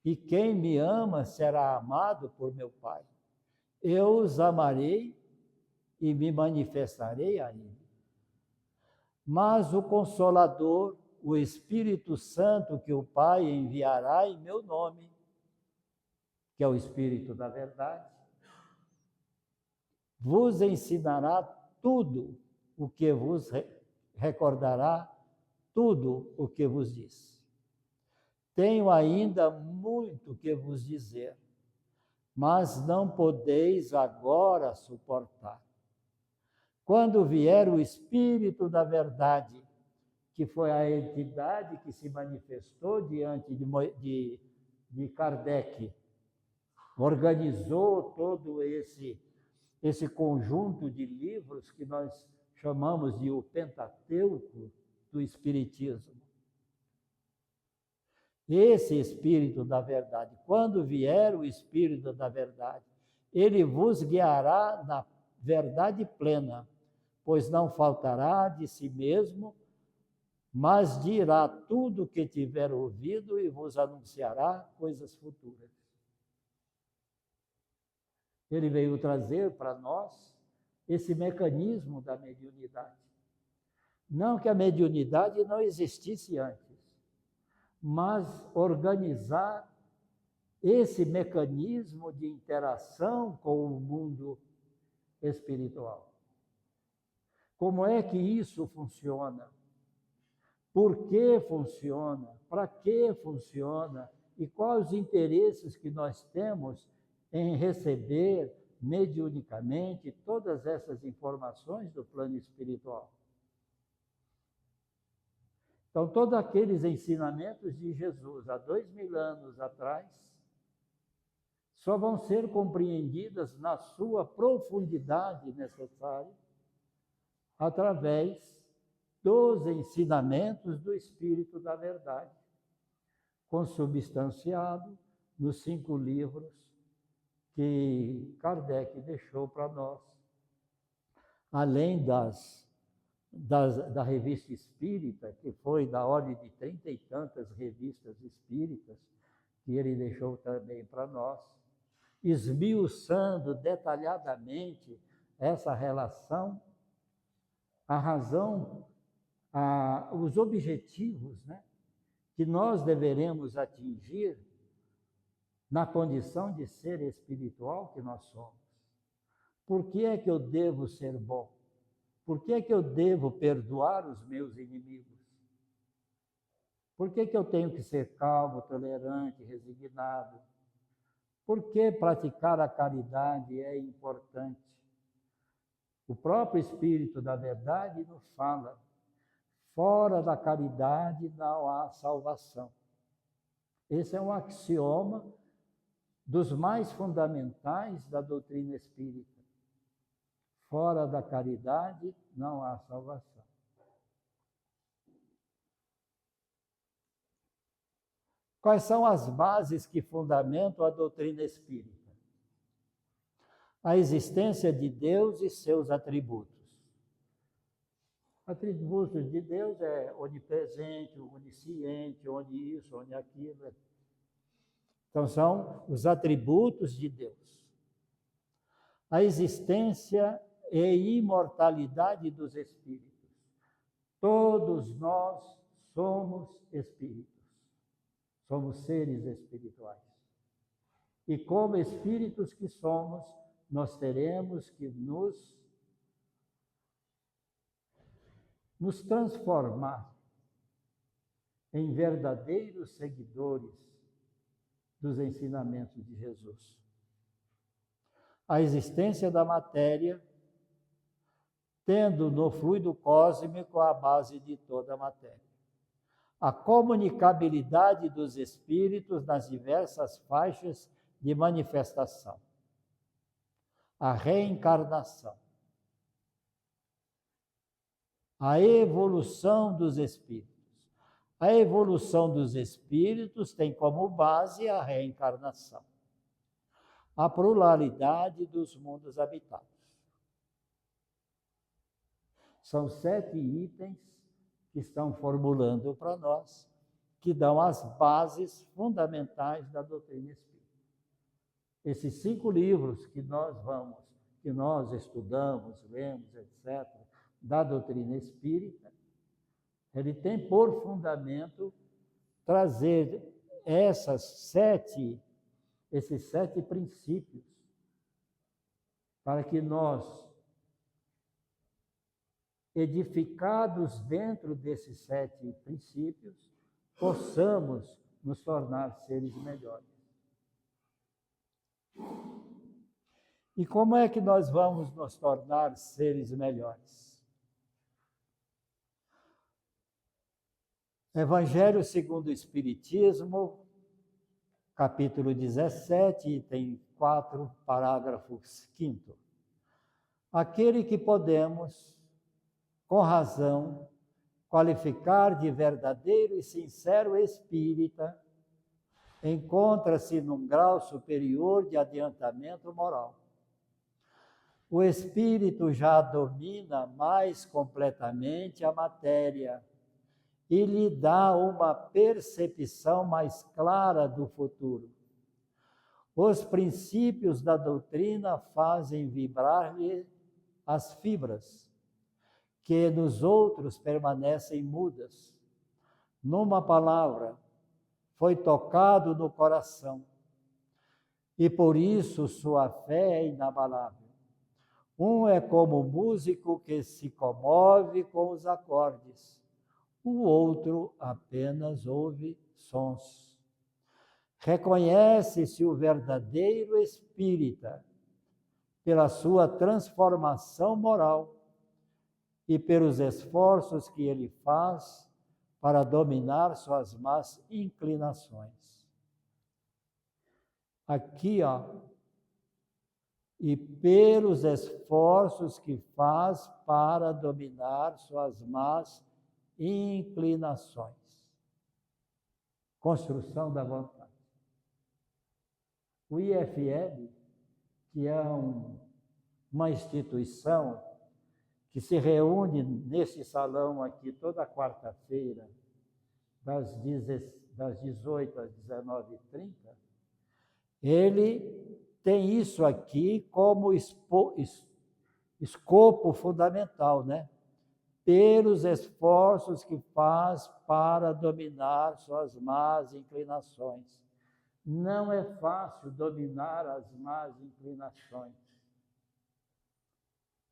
[SPEAKER 1] e quem me ama será amado por meu Pai. Eu os amarei e me manifestarei a ele. Mas o Consolador, o Espírito Santo que o Pai enviará em meu nome, que é o Espírito da verdade, vos ensinará tudo o que vos recordará, tudo o que vos disse. Tenho ainda muito que vos dizer, mas não podeis agora suportar. Quando vier o Espírito da verdade, que foi a entidade que se manifestou diante de Kardec, organizou todo esse conjunto de livros que nós chamamos de o Pentateuco do Espiritismo. Esse Espírito da verdade, quando vier o Espírito da verdade, ele vos guiará na verdade plena, pois não faltará de si mesmo, mas dirá tudo o que tiver ouvido e vos anunciará coisas futuras. Ele veio trazer para nós esse mecanismo da mediunidade. Não que a mediunidade não existisse antes, mas organizar esse mecanismo de interação com o mundo espiritual. Como é que isso funciona? Por que funciona? Para que funciona? E quais os interesses que nós temos em receber mediunicamente todas essas informações do plano espiritual? Então, todos aqueles ensinamentos de Jesus há 2000 anos atrás só vão ser compreendidas na sua profundidade necessária através dos ensinamentos do Espírito da Verdade, consubstanciado nos 5 livros que Kardec deixou para nós, além da revista espírita, que foi da ordem de 30 e tantas revistas espíritas, que ele deixou também para nós, esmiuçando detalhadamente essa relação, a razão, os objetivos, né, que nós deveremos atingir na condição de ser espiritual que nós somos. Por que é que eu devo ser bom? Por que é que eu devo perdoar os meus inimigos? Por que é que eu tenho que ser calmo, tolerante, resignado? Por que praticar a caridade é importante? O próprio Espírito da Verdade nos fala: fora da caridade não há salvação. Esse é um axioma dos mais fundamentais da doutrina espírita. Fora da caridade não há salvação. Quais são as bases que fundamentam a doutrina espírita? A existência de Deus e seus atributos. Atributos de Deus é onipresente, onisciente, oni isso, oni aquilo. Então, são os atributos de Deus. A existência e imortalidade dos espíritos. Todos nós somos espíritos. Somos seres espirituais. E como espíritos que somos, nós teremos que nos transformar em verdadeiros seguidores dos ensinamentos de Jesus. A existência da matéria, tendo no fluido cósmico a base de toda a matéria. A comunicabilidade dos espíritos nas diversas faixas de manifestação. A reencarnação. A evolução dos espíritos. A evolução dos espíritos tem como base a reencarnação. A pluralidade dos mundos habitados. São 7 itens que estão formulando para nós, que dão as bases fundamentais da doutrina espírita. Esses 5 livros que nós estudamos, lemos, etc., da doutrina espírita, Ele tem por fundamento trazer esses 7 princípios, para que nós, edificados dentro desses 7 princípios, possamos nos tornar seres melhores. E como é que nós vamos nos tornar seres melhores? Evangelho segundo o Espiritismo, capítulo 17, item 4, parágrafo 5º. Aquele que podemos, com razão, qualificar de verdadeiro e sincero espírita, encontra-se num grau superior de adiantamento moral. O espírito já domina mais completamente a matéria e lhe dá uma percepção mais clara do futuro. Os princípios da doutrina fazem vibrar-lhe as fibras, que nos outros permanecem mudas. Numa palavra, foi tocado no coração, e por isso sua fé é inabalável. Um é como o músico que se comove com os acordes, o outro apenas ouve sons. Reconhece-se o verdadeiro espírita pela sua transformação moral e pelos esforços que ele faz para dominar suas más inclinações. Aqui, e pelos esforços que faz para dominar suas más inclinações. Construção da vontade. O IFL, que é uma instituição que se reúne nesse salão aqui toda quarta-feira, das 18 às 19h30, ele tem isso aqui como escopo fundamental, né? Pelos esforços que faz para dominar suas más inclinações. Não é fácil dominar as más inclinações,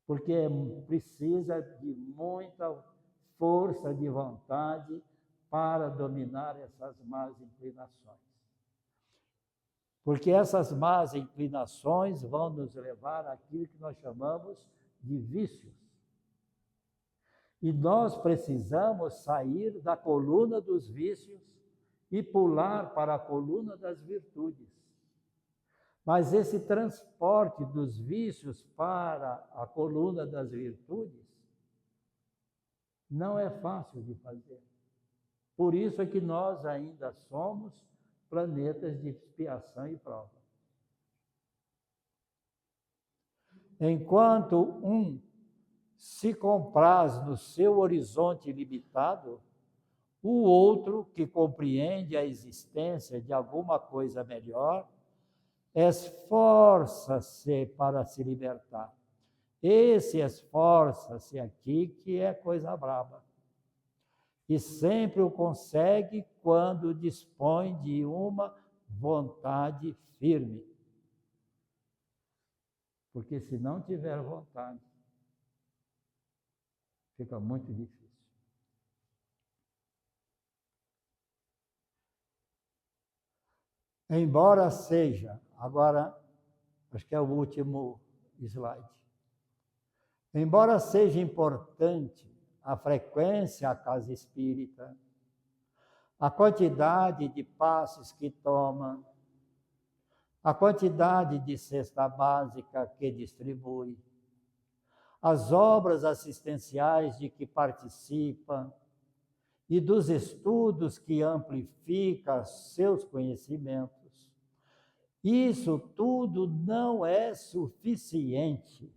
[SPEAKER 1] porque precisa de muita força de vontade para dominar essas más inclinações. Porque essas más inclinações vão nos levar àquilo que nós chamamos de vícios. E nós precisamos sair da coluna dos vícios e pular para a coluna das virtudes. Mas esse transporte dos vícios para a coluna das virtudes não é fácil de fazer. Por isso é que nós ainda somos planetas de expiação e prova. Enquanto um se compraz no seu horizonte limitado, o outro, que compreende a existência de alguma coisa melhor, esforça-se para se libertar. Esse esforça-se aqui que é coisa braba. E sempre o consegue quando dispõe de uma vontade firme. Porque se não tiver vontade, fica muito difícil. Embora seja, agora, acho que é o último slide. Embora seja importante a frequência à casa espírita, a quantidade de passes que toma, a quantidade de cesta básica que distribui, as obras assistenciais de que participa e dos estudos que amplifica seus conhecimentos, isso tudo não é suficiente.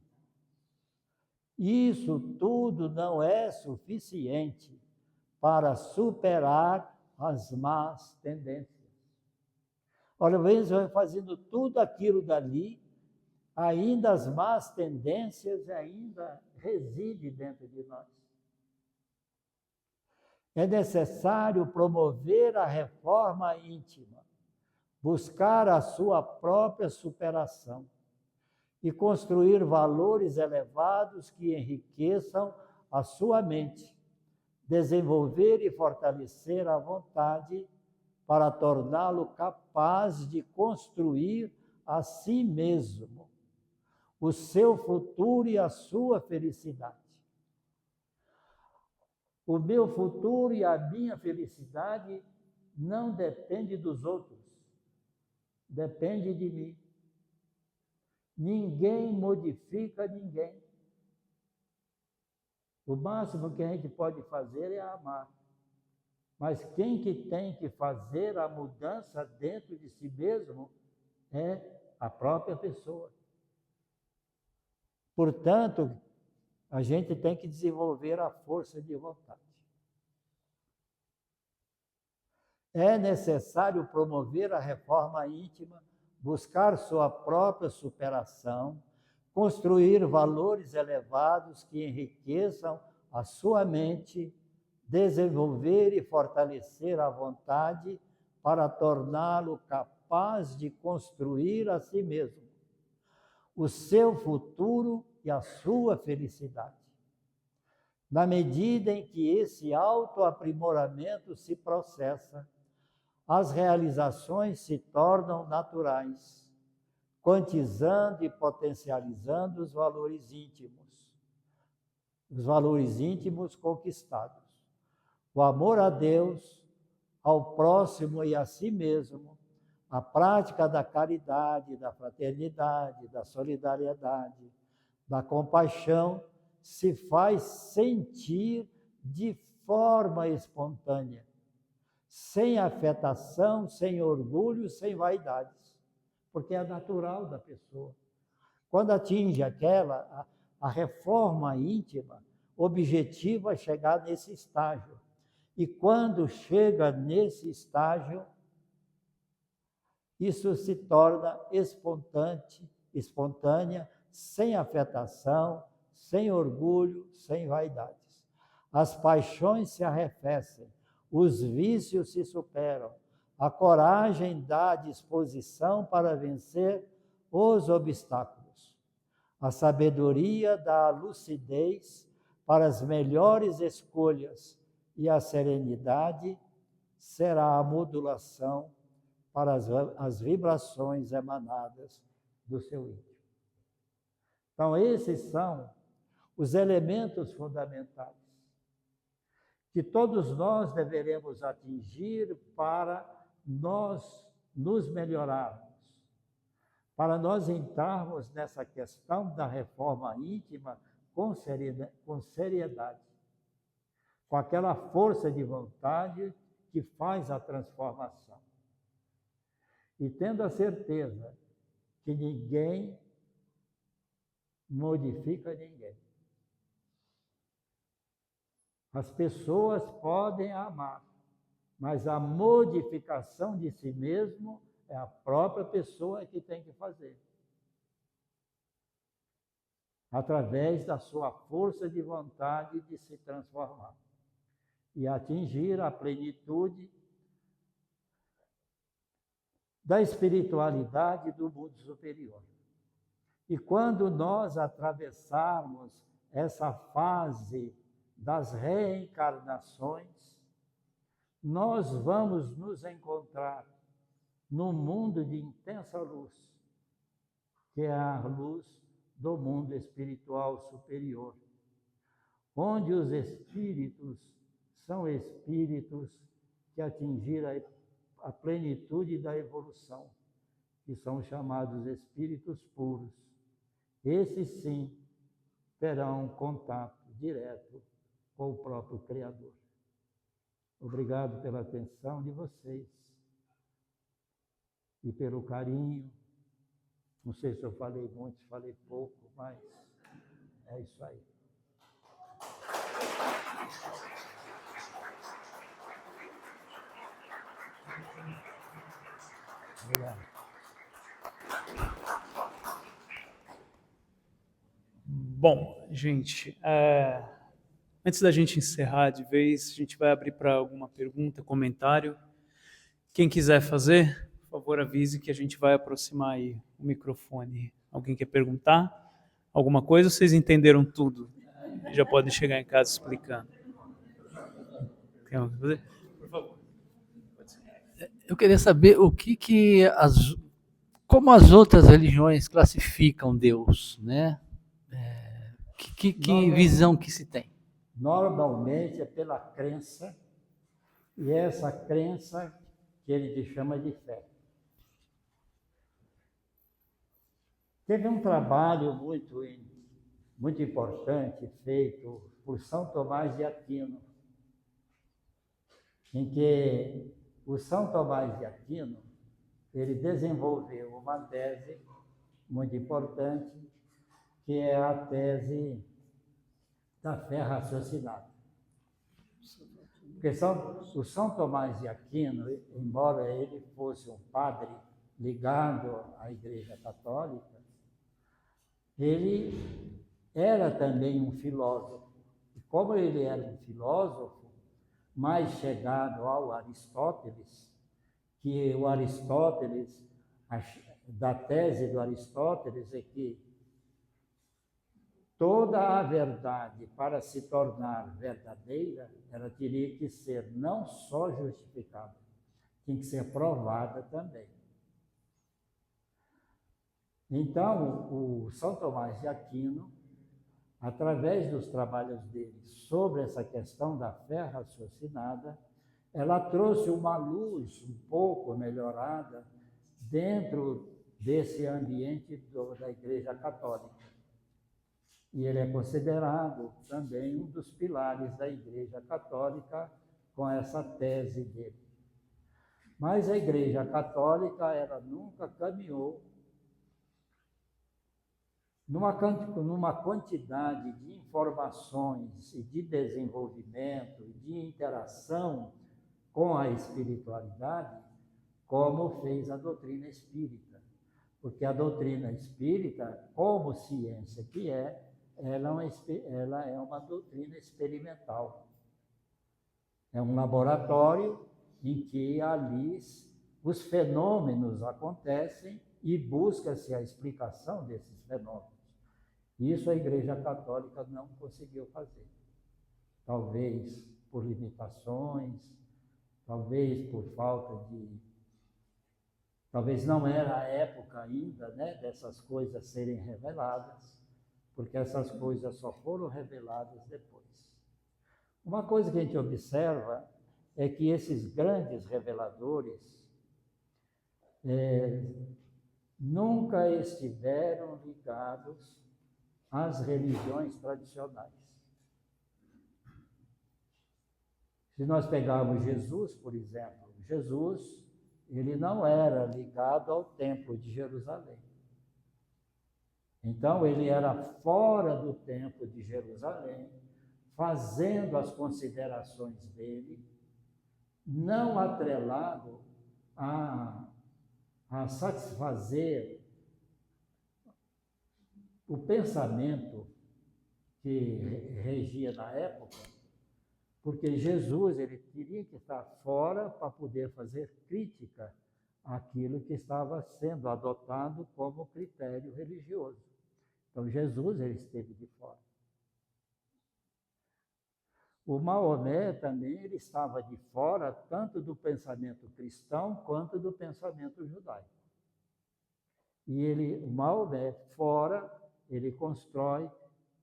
[SPEAKER 1] Isso tudo não é suficiente para superar as más tendências. Olha, mesmo vai fazendo tudo aquilo dali, ainda as más tendências ainda residem dentro de nós. É necessário promover a reforma íntima, buscar a sua própria superação e construir valores elevados que enriqueçam a sua mente, desenvolver e fortalecer a vontade para torná-lo capaz de construir a si mesmo, o seu futuro e a sua felicidade. O meu futuro e a minha felicidade não depende dos outros, depende de mim. Ninguém modifica ninguém. O máximo que a gente pode fazer é amar. Mas quem que tem que fazer a mudança dentro de si mesmo é a própria pessoa. Portanto, a gente tem que desenvolver a força de vontade. É necessário promover a reforma íntima, buscar sua própria superação, construir valores elevados que enriqueçam a sua mente, desenvolver e fortalecer a vontade para torná-lo capaz de construir a si mesmo, o seu futuro e a sua felicidade. Na medida em que esse autoaprimoramento se processa, as realizações se tornam naturais, quantizando e potencializando os valores íntimos conquistados. O amor a Deus, ao próximo e a si mesmo, a prática da caridade, da fraternidade, da solidariedade, da compaixão, se faz sentir de forma espontânea, sem afetação, sem orgulho, sem vaidades, porque é natural da pessoa. Quando atinge a reforma íntima, o objetivo é chegar nesse estágio. E quando chega nesse estágio, isso se torna espontânea, sem afetação, sem orgulho, sem vaidades. As paixões se arrefecem, os vícios se superam, a coragem dá disposição para vencer os obstáculos. A sabedoria dá lucidez para as melhores escolhas e a serenidade será a modulação para as vibrações emanadas do seu íntimo. Então, esses são os elementos fundamentais que todos nós deveremos atingir para nós nos melhorarmos, para nós entrarmos nessa questão da reforma íntima com seriedade, com aquela força de vontade que faz a transformação. E tendo a certeza que ninguém modifica ninguém. As pessoas podem amar, mas a modificação de si mesmo é a própria pessoa que tem que fazer. Através da sua força de vontade de se transformar e atingir a plenitude da espiritualidade do mundo superior. E quando nós atravessarmos essa fase das reencarnações, nós vamos nos encontrar num mundo de intensa luz, que é a luz do mundo espiritual superior, onde os espíritos são espíritos que atingiram a plenitude da evolução, que são chamados espíritos puros. Esses sim terão contato direto com o próprio Criador. Obrigado pela atenção de vocês e pelo carinho. Não sei se eu falei muito, se falei pouco, mas é isso aí. Obrigado.
[SPEAKER 2] Bom, gente, Antes da gente encerrar de vez, a gente vai abrir para alguma pergunta, comentário. Quem quiser fazer, por favor, avise que a gente vai aproximar aí o microfone. Alguém quer perguntar alguma coisa? Vocês entenderam tudo? Já podem chegar em casa explicando. Tem algo a fazer? Por favor.
[SPEAKER 3] Eu queria saber como as outras religiões classificam Deus, né? Que visão que se tem?
[SPEAKER 1] Normalmente é pela crença, e essa crença que ele chama de fé. Teve um trabalho muito importante feito por São Tomás de Aquino, em que o São Tomás de Aquino ele desenvolveu uma tese muito importante, que é a tese da fé raciocinada. Porque o São Tomás de Aquino, embora ele fosse um padre ligado à Igreja Católica, ele era também um filósofo. E como ele era um filósofo mais chegado ao Aristóteles, que o Aristóteles, da tese do Aristóteles é que toda a verdade, para se tornar verdadeira, ela teria que ser não só justificada, tem que ser provada também. Então, o São Tomás de Aquino, através dos trabalhos dele sobre essa questão da fé raciocinada, ela trouxe uma luz um pouco melhorada dentro desse ambiente da Igreja Católica. E ele é considerado também um dos pilares da Igreja Católica com essa tese dele. Mas a Igreja Católica, ela nunca caminhou numa quantidade de informações e de desenvolvimento, de interação com a espiritualidade, como fez a doutrina espírita. Porque a doutrina espírita, como ciência que ela é uma doutrina experimental. É um laboratório em que ali os fenômenos acontecem e busca-se a explicação desses fenômenos. Isso a Igreja Católica não conseguiu fazer. Talvez por limitações, talvez por falta de... Talvez não era a época ainda, né, dessas coisas serem reveladas, porque essas coisas só foram reveladas depois. Uma coisa que a gente observa é que esses grandes reveladores nunca estiveram ligados às religiões tradicionais. Se nós pegarmos Jesus, por exemplo, Jesus, ele não era ligado ao Templo de Jerusalém. Então, ele era fora do Templo de Jerusalém, fazendo as considerações dele, não atrelado a satisfazer o pensamento que regia na época, porque Jesus ele teria que estar fora para poder fazer crítica àquilo que estava sendo adotado como critério religioso. Então, Jesus ele esteve de fora. O Maomé também ele estava de fora tanto do pensamento cristão quanto do pensamento judaico. E o Maomé, fora, ele constrói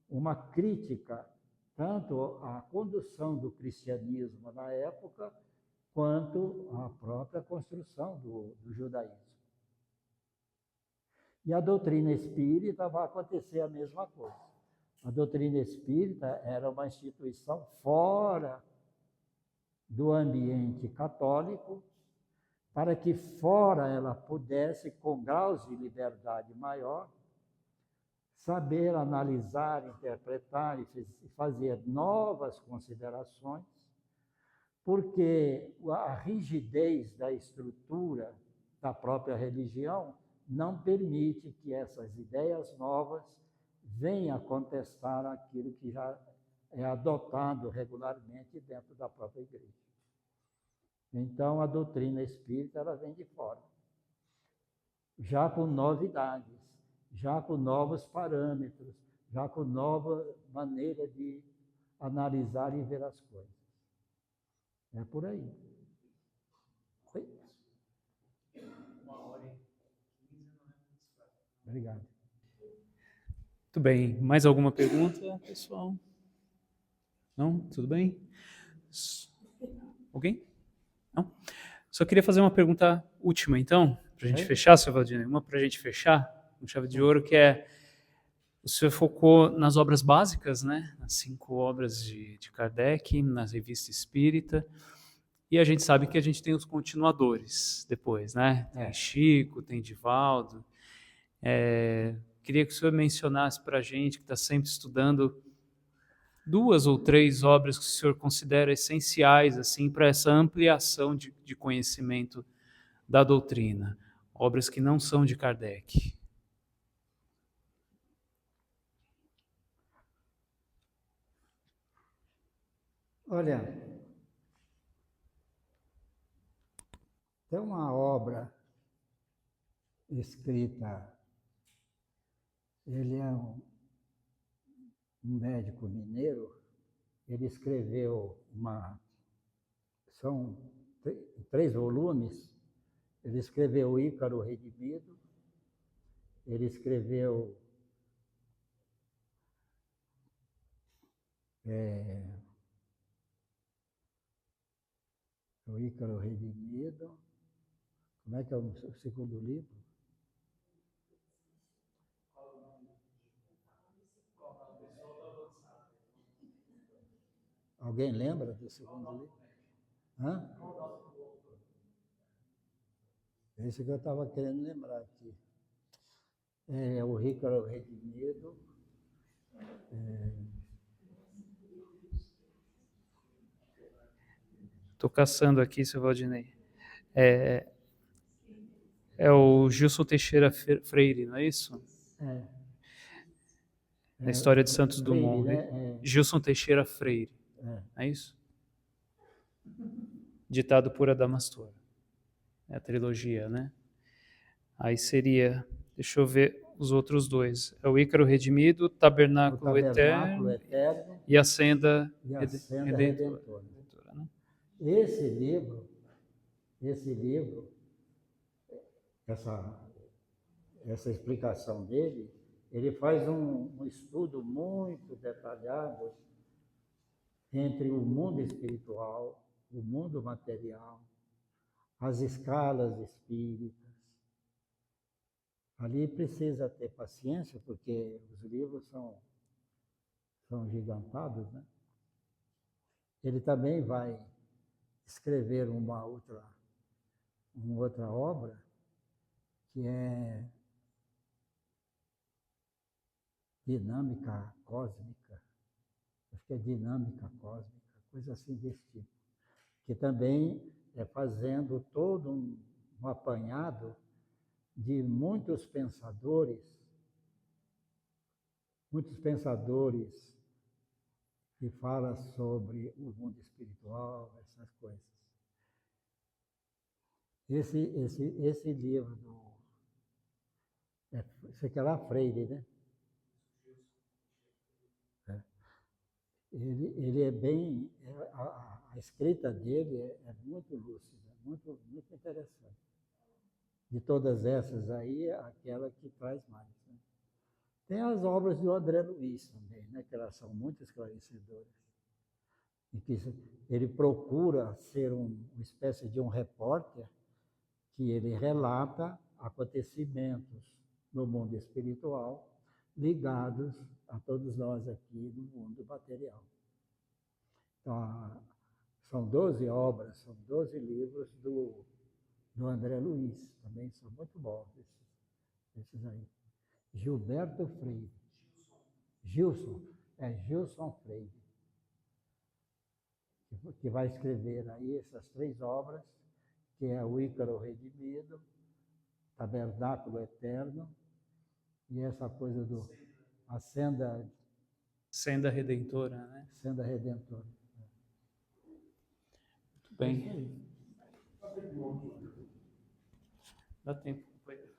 [SPEAKER 1] uma crítica tanto à condução do cristianismo na época, quanto à própria construção do judaísmo. E a doutrina espírita vai acontecer a mesma coisa. A doutrina espírita era uma instituição fora do ambiente católico, para que fora ela pudesse, com graus de liberdade maior, saber analisar, interpretar e fazer novas considerações, porque a rigidez da estrutura da própria religião não permite que essas ideias novas venham a contestar aquilo que já é adotado regularmente dentro da própria igreja. Então, a doutrina espírita ela vem de fora, já com novidades, já com novos parâmetros, já com nova maneira de analisar e ver as coisas. É por aí. Oi? Obrigado.
[SPEAKER 2] Muito bem. Mais alguma pergunta, pessoal? Não? Tudo bem? Alguém? Não? Só queria fazer uma pergunta última, então, para a gente fechar, Sr. Valdinei. Uma para a gente fechar, com chave de ouro, que é: o senhor focou nas obras básicas, né? Nas 5 obras de Kardec, na Revista Espírita, e a gente sabe que a gente tem os continuadores depois, né? Tem Chico, tem Divaldo. Queria que o senhor mencionasse para a gente, que está sempre estudando, 2 ou 3 obras que o senhor considera essenciais assim para essa ampliação de conhecimento da doutrina, obras que não são de Kardec.
[SPEAKER 1] Olha, tem uma obra escrita, ele é um médico mineiro, ele escreveu são 3 volumes, ele escreveu o Ícaro Redimido, ele escreveu o Ícaro Redimido. Como é que é o segundo livro? Alguém lembra do segundo livro? Hã? Esse que eu estava querendo lembrar aqui. É o Ícaro Redimido.
[SPEAKER 2] Estou caçando aqui, seu Valdinei. É o Gilson Teixeira Freire, não é isso? A História de Santos Dumont.
[SPEAKER 1] Freire, né?
[SPEAKER 2] Gilson Teixeira Freire, é isso? Ditado por Adamastor. É a trilogia, né? Aí seria, deixa eu ver os outros 2. É o Ícaro Redimido, Tabernáculo Eterno e a Senda Redentora. Né?
[SPEAKER 1] Esse livro, essa explicação dele, ele faz um estudo muito detalhado entre o mundo espiritual, o mundo material, as escalas espíritas. Ali precisa ter paciência, porque os livros são gigantados, né? Ele também vai escrever uma outra obra, que é Dinâmica Cósmica. Acho que é Dinâmica Cósmica, coisa assim desse tipo. Que também é fazendo todo um apanhado de muitos pensadores que falam sobre o mundo espiritual, essas coisas. Esse livro você quer lá Freire, né? Ele é bem, a escrita dele é muito lúcida, muito, muito interessante. De todas essas aí, aquela que traz mais. Né? Tem as obras do André Luiz também, né? Que elas são muito esclarecedoras. E que ele procura ser uma espécie de um repórter que ele relata acontecimentos no mundo espiritual ligados a todos nós aqui no mundo material. Então, são 12 obras, são 12 livros do André Luiz, também são muito bons esses aí. Gilberto Freire. Gilson Freire, que vai escrever aí essas 3 obras, que é o Ícaro Redimido, Tabernáculo Eterno, e essa coisa a Senda
[SPEAKER 2] Senda redentora, né?
[SPEAKER 1] Senda redentora.
[SPEAKER 2] Muito bem. Dá tempo, companheiro.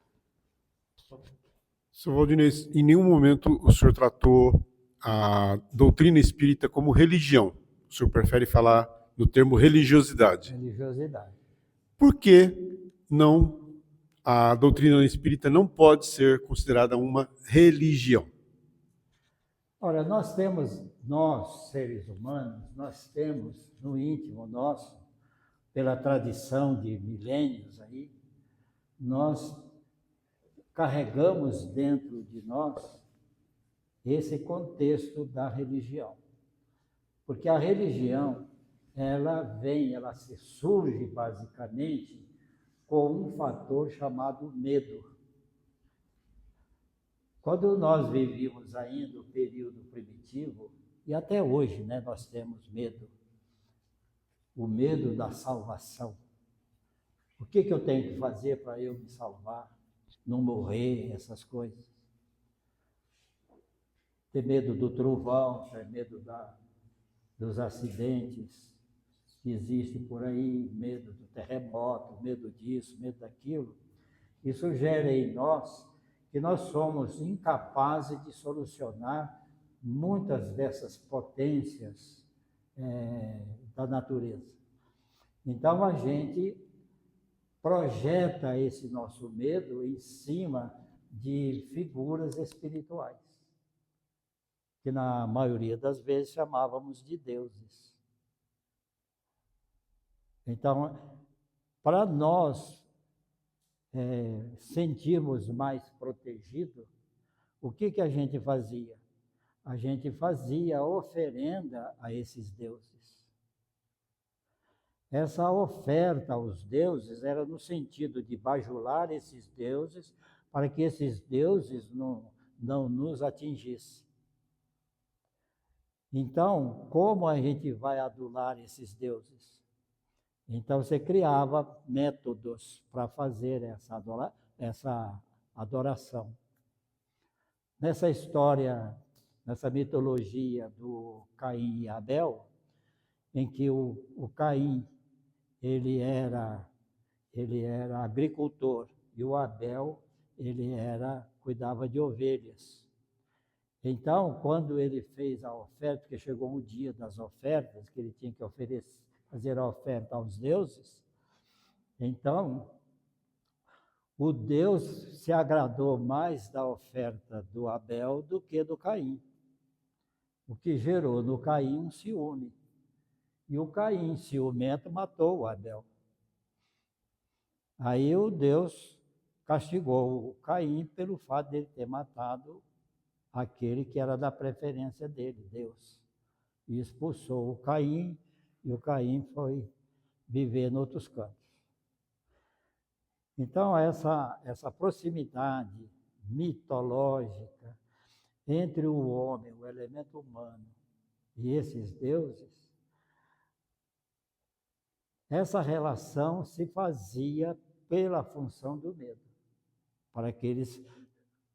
[SPEAKER 4] Sr. Valdinei, em nenhum momento o senhor tratou a doutrina espírita como religião. O senhor prefere falar no termo religiosidade.
[SPEAKER 1] Religiosidade.
[SPEAKER 4] Por que não a doutrina espírita não pode ser considerada uma religião?
[SPEAKER 1] Ora, nós seres humanos, nós temos no íntimo nosso, pela tradição de milênios aí, nós carregamos dentro de nós esse contexto da religião. Porque a religião, ela se surge basicamente com um fator chamado medo. Quando nós vivíamos ainda o período primitivo, e até hoje, né, nós temos medo, o medo da salvação. O que eu tenho que fazer para eu me salvar, não morrer, essas coisas? Ter medo do trovão, ter medo dos acidentes que existem por aí, medo do terremoto, medo disso, medo daquilo. Isso gera em nós que nós somos incapazes de solucionar muitas dessas potências da natureza. Então, a gente projeta esse nosso medo em cima de figuras espirituais, que na maioria das vezes chamávamos de deuses. Então, para nós sentirmos mais protegidos, o que a gente fazia? A gente fazia oferenda a esses deuses. Essa oferta aos deuses era no sentido de bajular esses deuses para que esses deuses não nos atingissem. Então, como a gente vai adular esses deuses? Então, você criava métodos para fazer essa adoração. Nessa história, nessa mitologia do Caim e Abel, em que o Caim ele era agricultor e o Abel cuidava de ovelhas. Então, quando ele fez a oferta, porque chegou o dia das ofertas, que ele tinha que fazer a oferta aos deuses, então o Deus se agradou mais da oferta do Abel do que do Caim, o que gerou no Caim um ciúme. E o Caim, ciumento, matou o Abel. Aí o Deus castigou o Caim pelo fato de ele ter matado aquele que era da preferência dele, Deus. E expulsou o Caim, e o Caim foi viver em outros campos. Então, essa proximidade mitológica entre o homem, o elemento humano, e esses deuses, essa relação se fazia pela função do medo, para que eles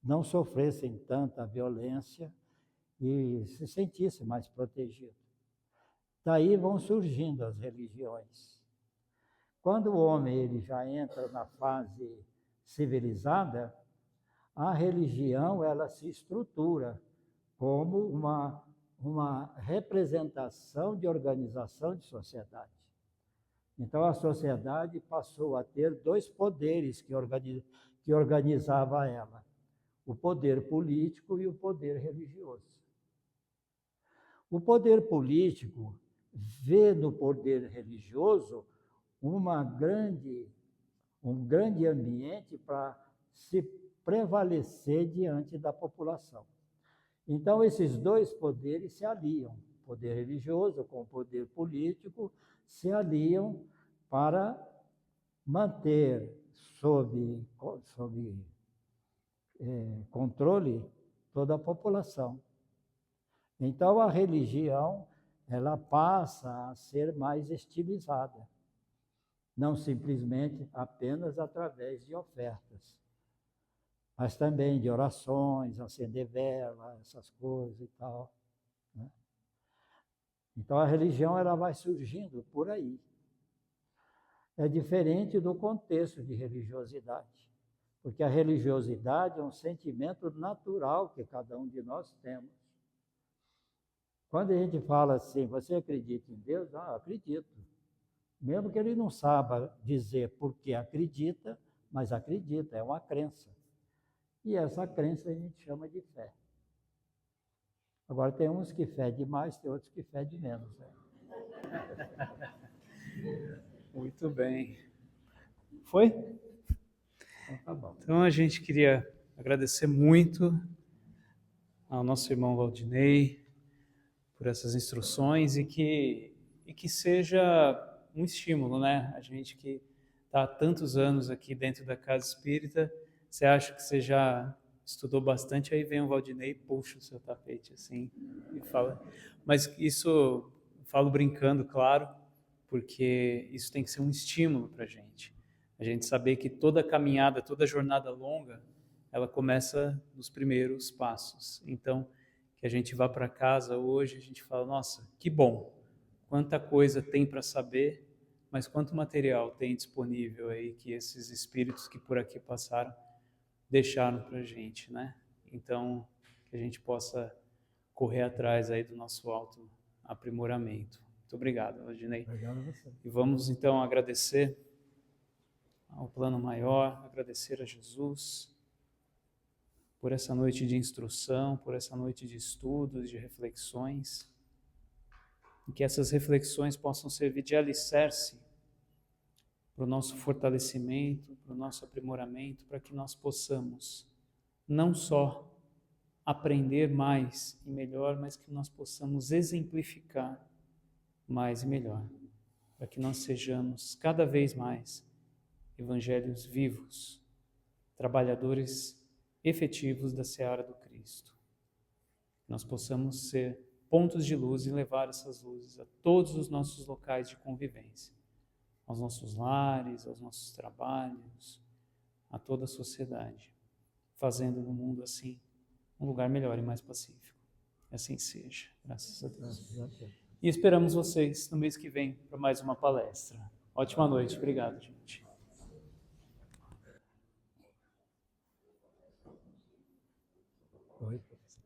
[SPEAKER 1] não sofressem tanta violência e se sentissem mais protegidos. Daí vão surgindo as religiões. Quando o homem ele já entra na fase civilizada, a religião ela se estrutura como uma representação de organização de sociedade. Então, a sociedade passou a ter dois poderes que organizava ela: o poder político e o poder religioso. O poder político vê no poder religioso um grande ambiente para se prevalecer diante da população. Então, esses dois poderes se aliam, o poder religioso com o poder político, se aliam para manter sob controle toda a população. Então, a religião ela passa a ser mais estilizada, não simplesmente apenas através de ofertas, mas também de orações, acender vela, essas coisas e tal. né? Então a religião ela vai surgindo por aí. É diferente do contexto de religiosidade, porque a religiosidade é um sentimento natural que cada um de nós temos. Quando a gente fala assim, você acredita em Deus? Ah, acredito. Mesmo que ele não saiba dizer por que acredita, mas acredita, é uma crença. E essa crença a gente chama de fé. Agora tem uns que fé demais, tem outros que fé de menos, né?
[SPEAKER 2] Muito bem. Foi?
[SPEAKER 1] Então tá bom.
[SPEAKER 2] Então a gente queria agradecer muito ao nosso irmão Valdinei por essas instruções e que seja um estímulo, né? A gente que está há tantos anos aqui dentro da Casa Espírita, você acha que você já estudou bastante, aí vem o Valdinei e puxa o seu tapete assim e fala. Mas isso eu falo brincando, claro, porque isso tem que ser um estímulo para a gente. A gente saber que toda caminhada, toda jornada longa, ela começa nos primeiros passos. Então, que a gente vá para casa hoje, a gente fala, nossa, que bom, quanta coisa tem para saber, mas quanto material tem disponível aí que esses espíritos que por aqui passaram deixaram para a gente, né? Então, que a gente possa correr atrás aí do nosso autoaprimoramento. Muito obrigado, Valdinei.
[SPEAKER 1] Obrigado a você.
[SPEAKER 2] E vamos então agradecer ao plano maior, agradecer a Jesus por essa noite de instrução, por essa noite de estudos, de reflexões, e que essas reflexões possam servir de alicerce para o nosso fortalecimento, para o nosso aprimoramento, para que nós possamos não só aprender mais e melhor, mas que nós possamos exemplificar mais e melhor, para que nós sejamos cada vez mais evangelhos vivos, trabalhadores efetivos da seara do Cristo. Nós possamos ser pontos de luz e levar essas luzes a todos os nossos locais de convivência, aos nossos lares, aos nossos trabalhos, a toda a sociedade, fazendo do mundo assim um lugar melhor e mais pacífico. Assim seja, graças a Deus. E esperamos vocês no mês que vem para mais uma palestra. Ótima noite, obrigado, gente.
[SPEAKER 1] Oi, professor.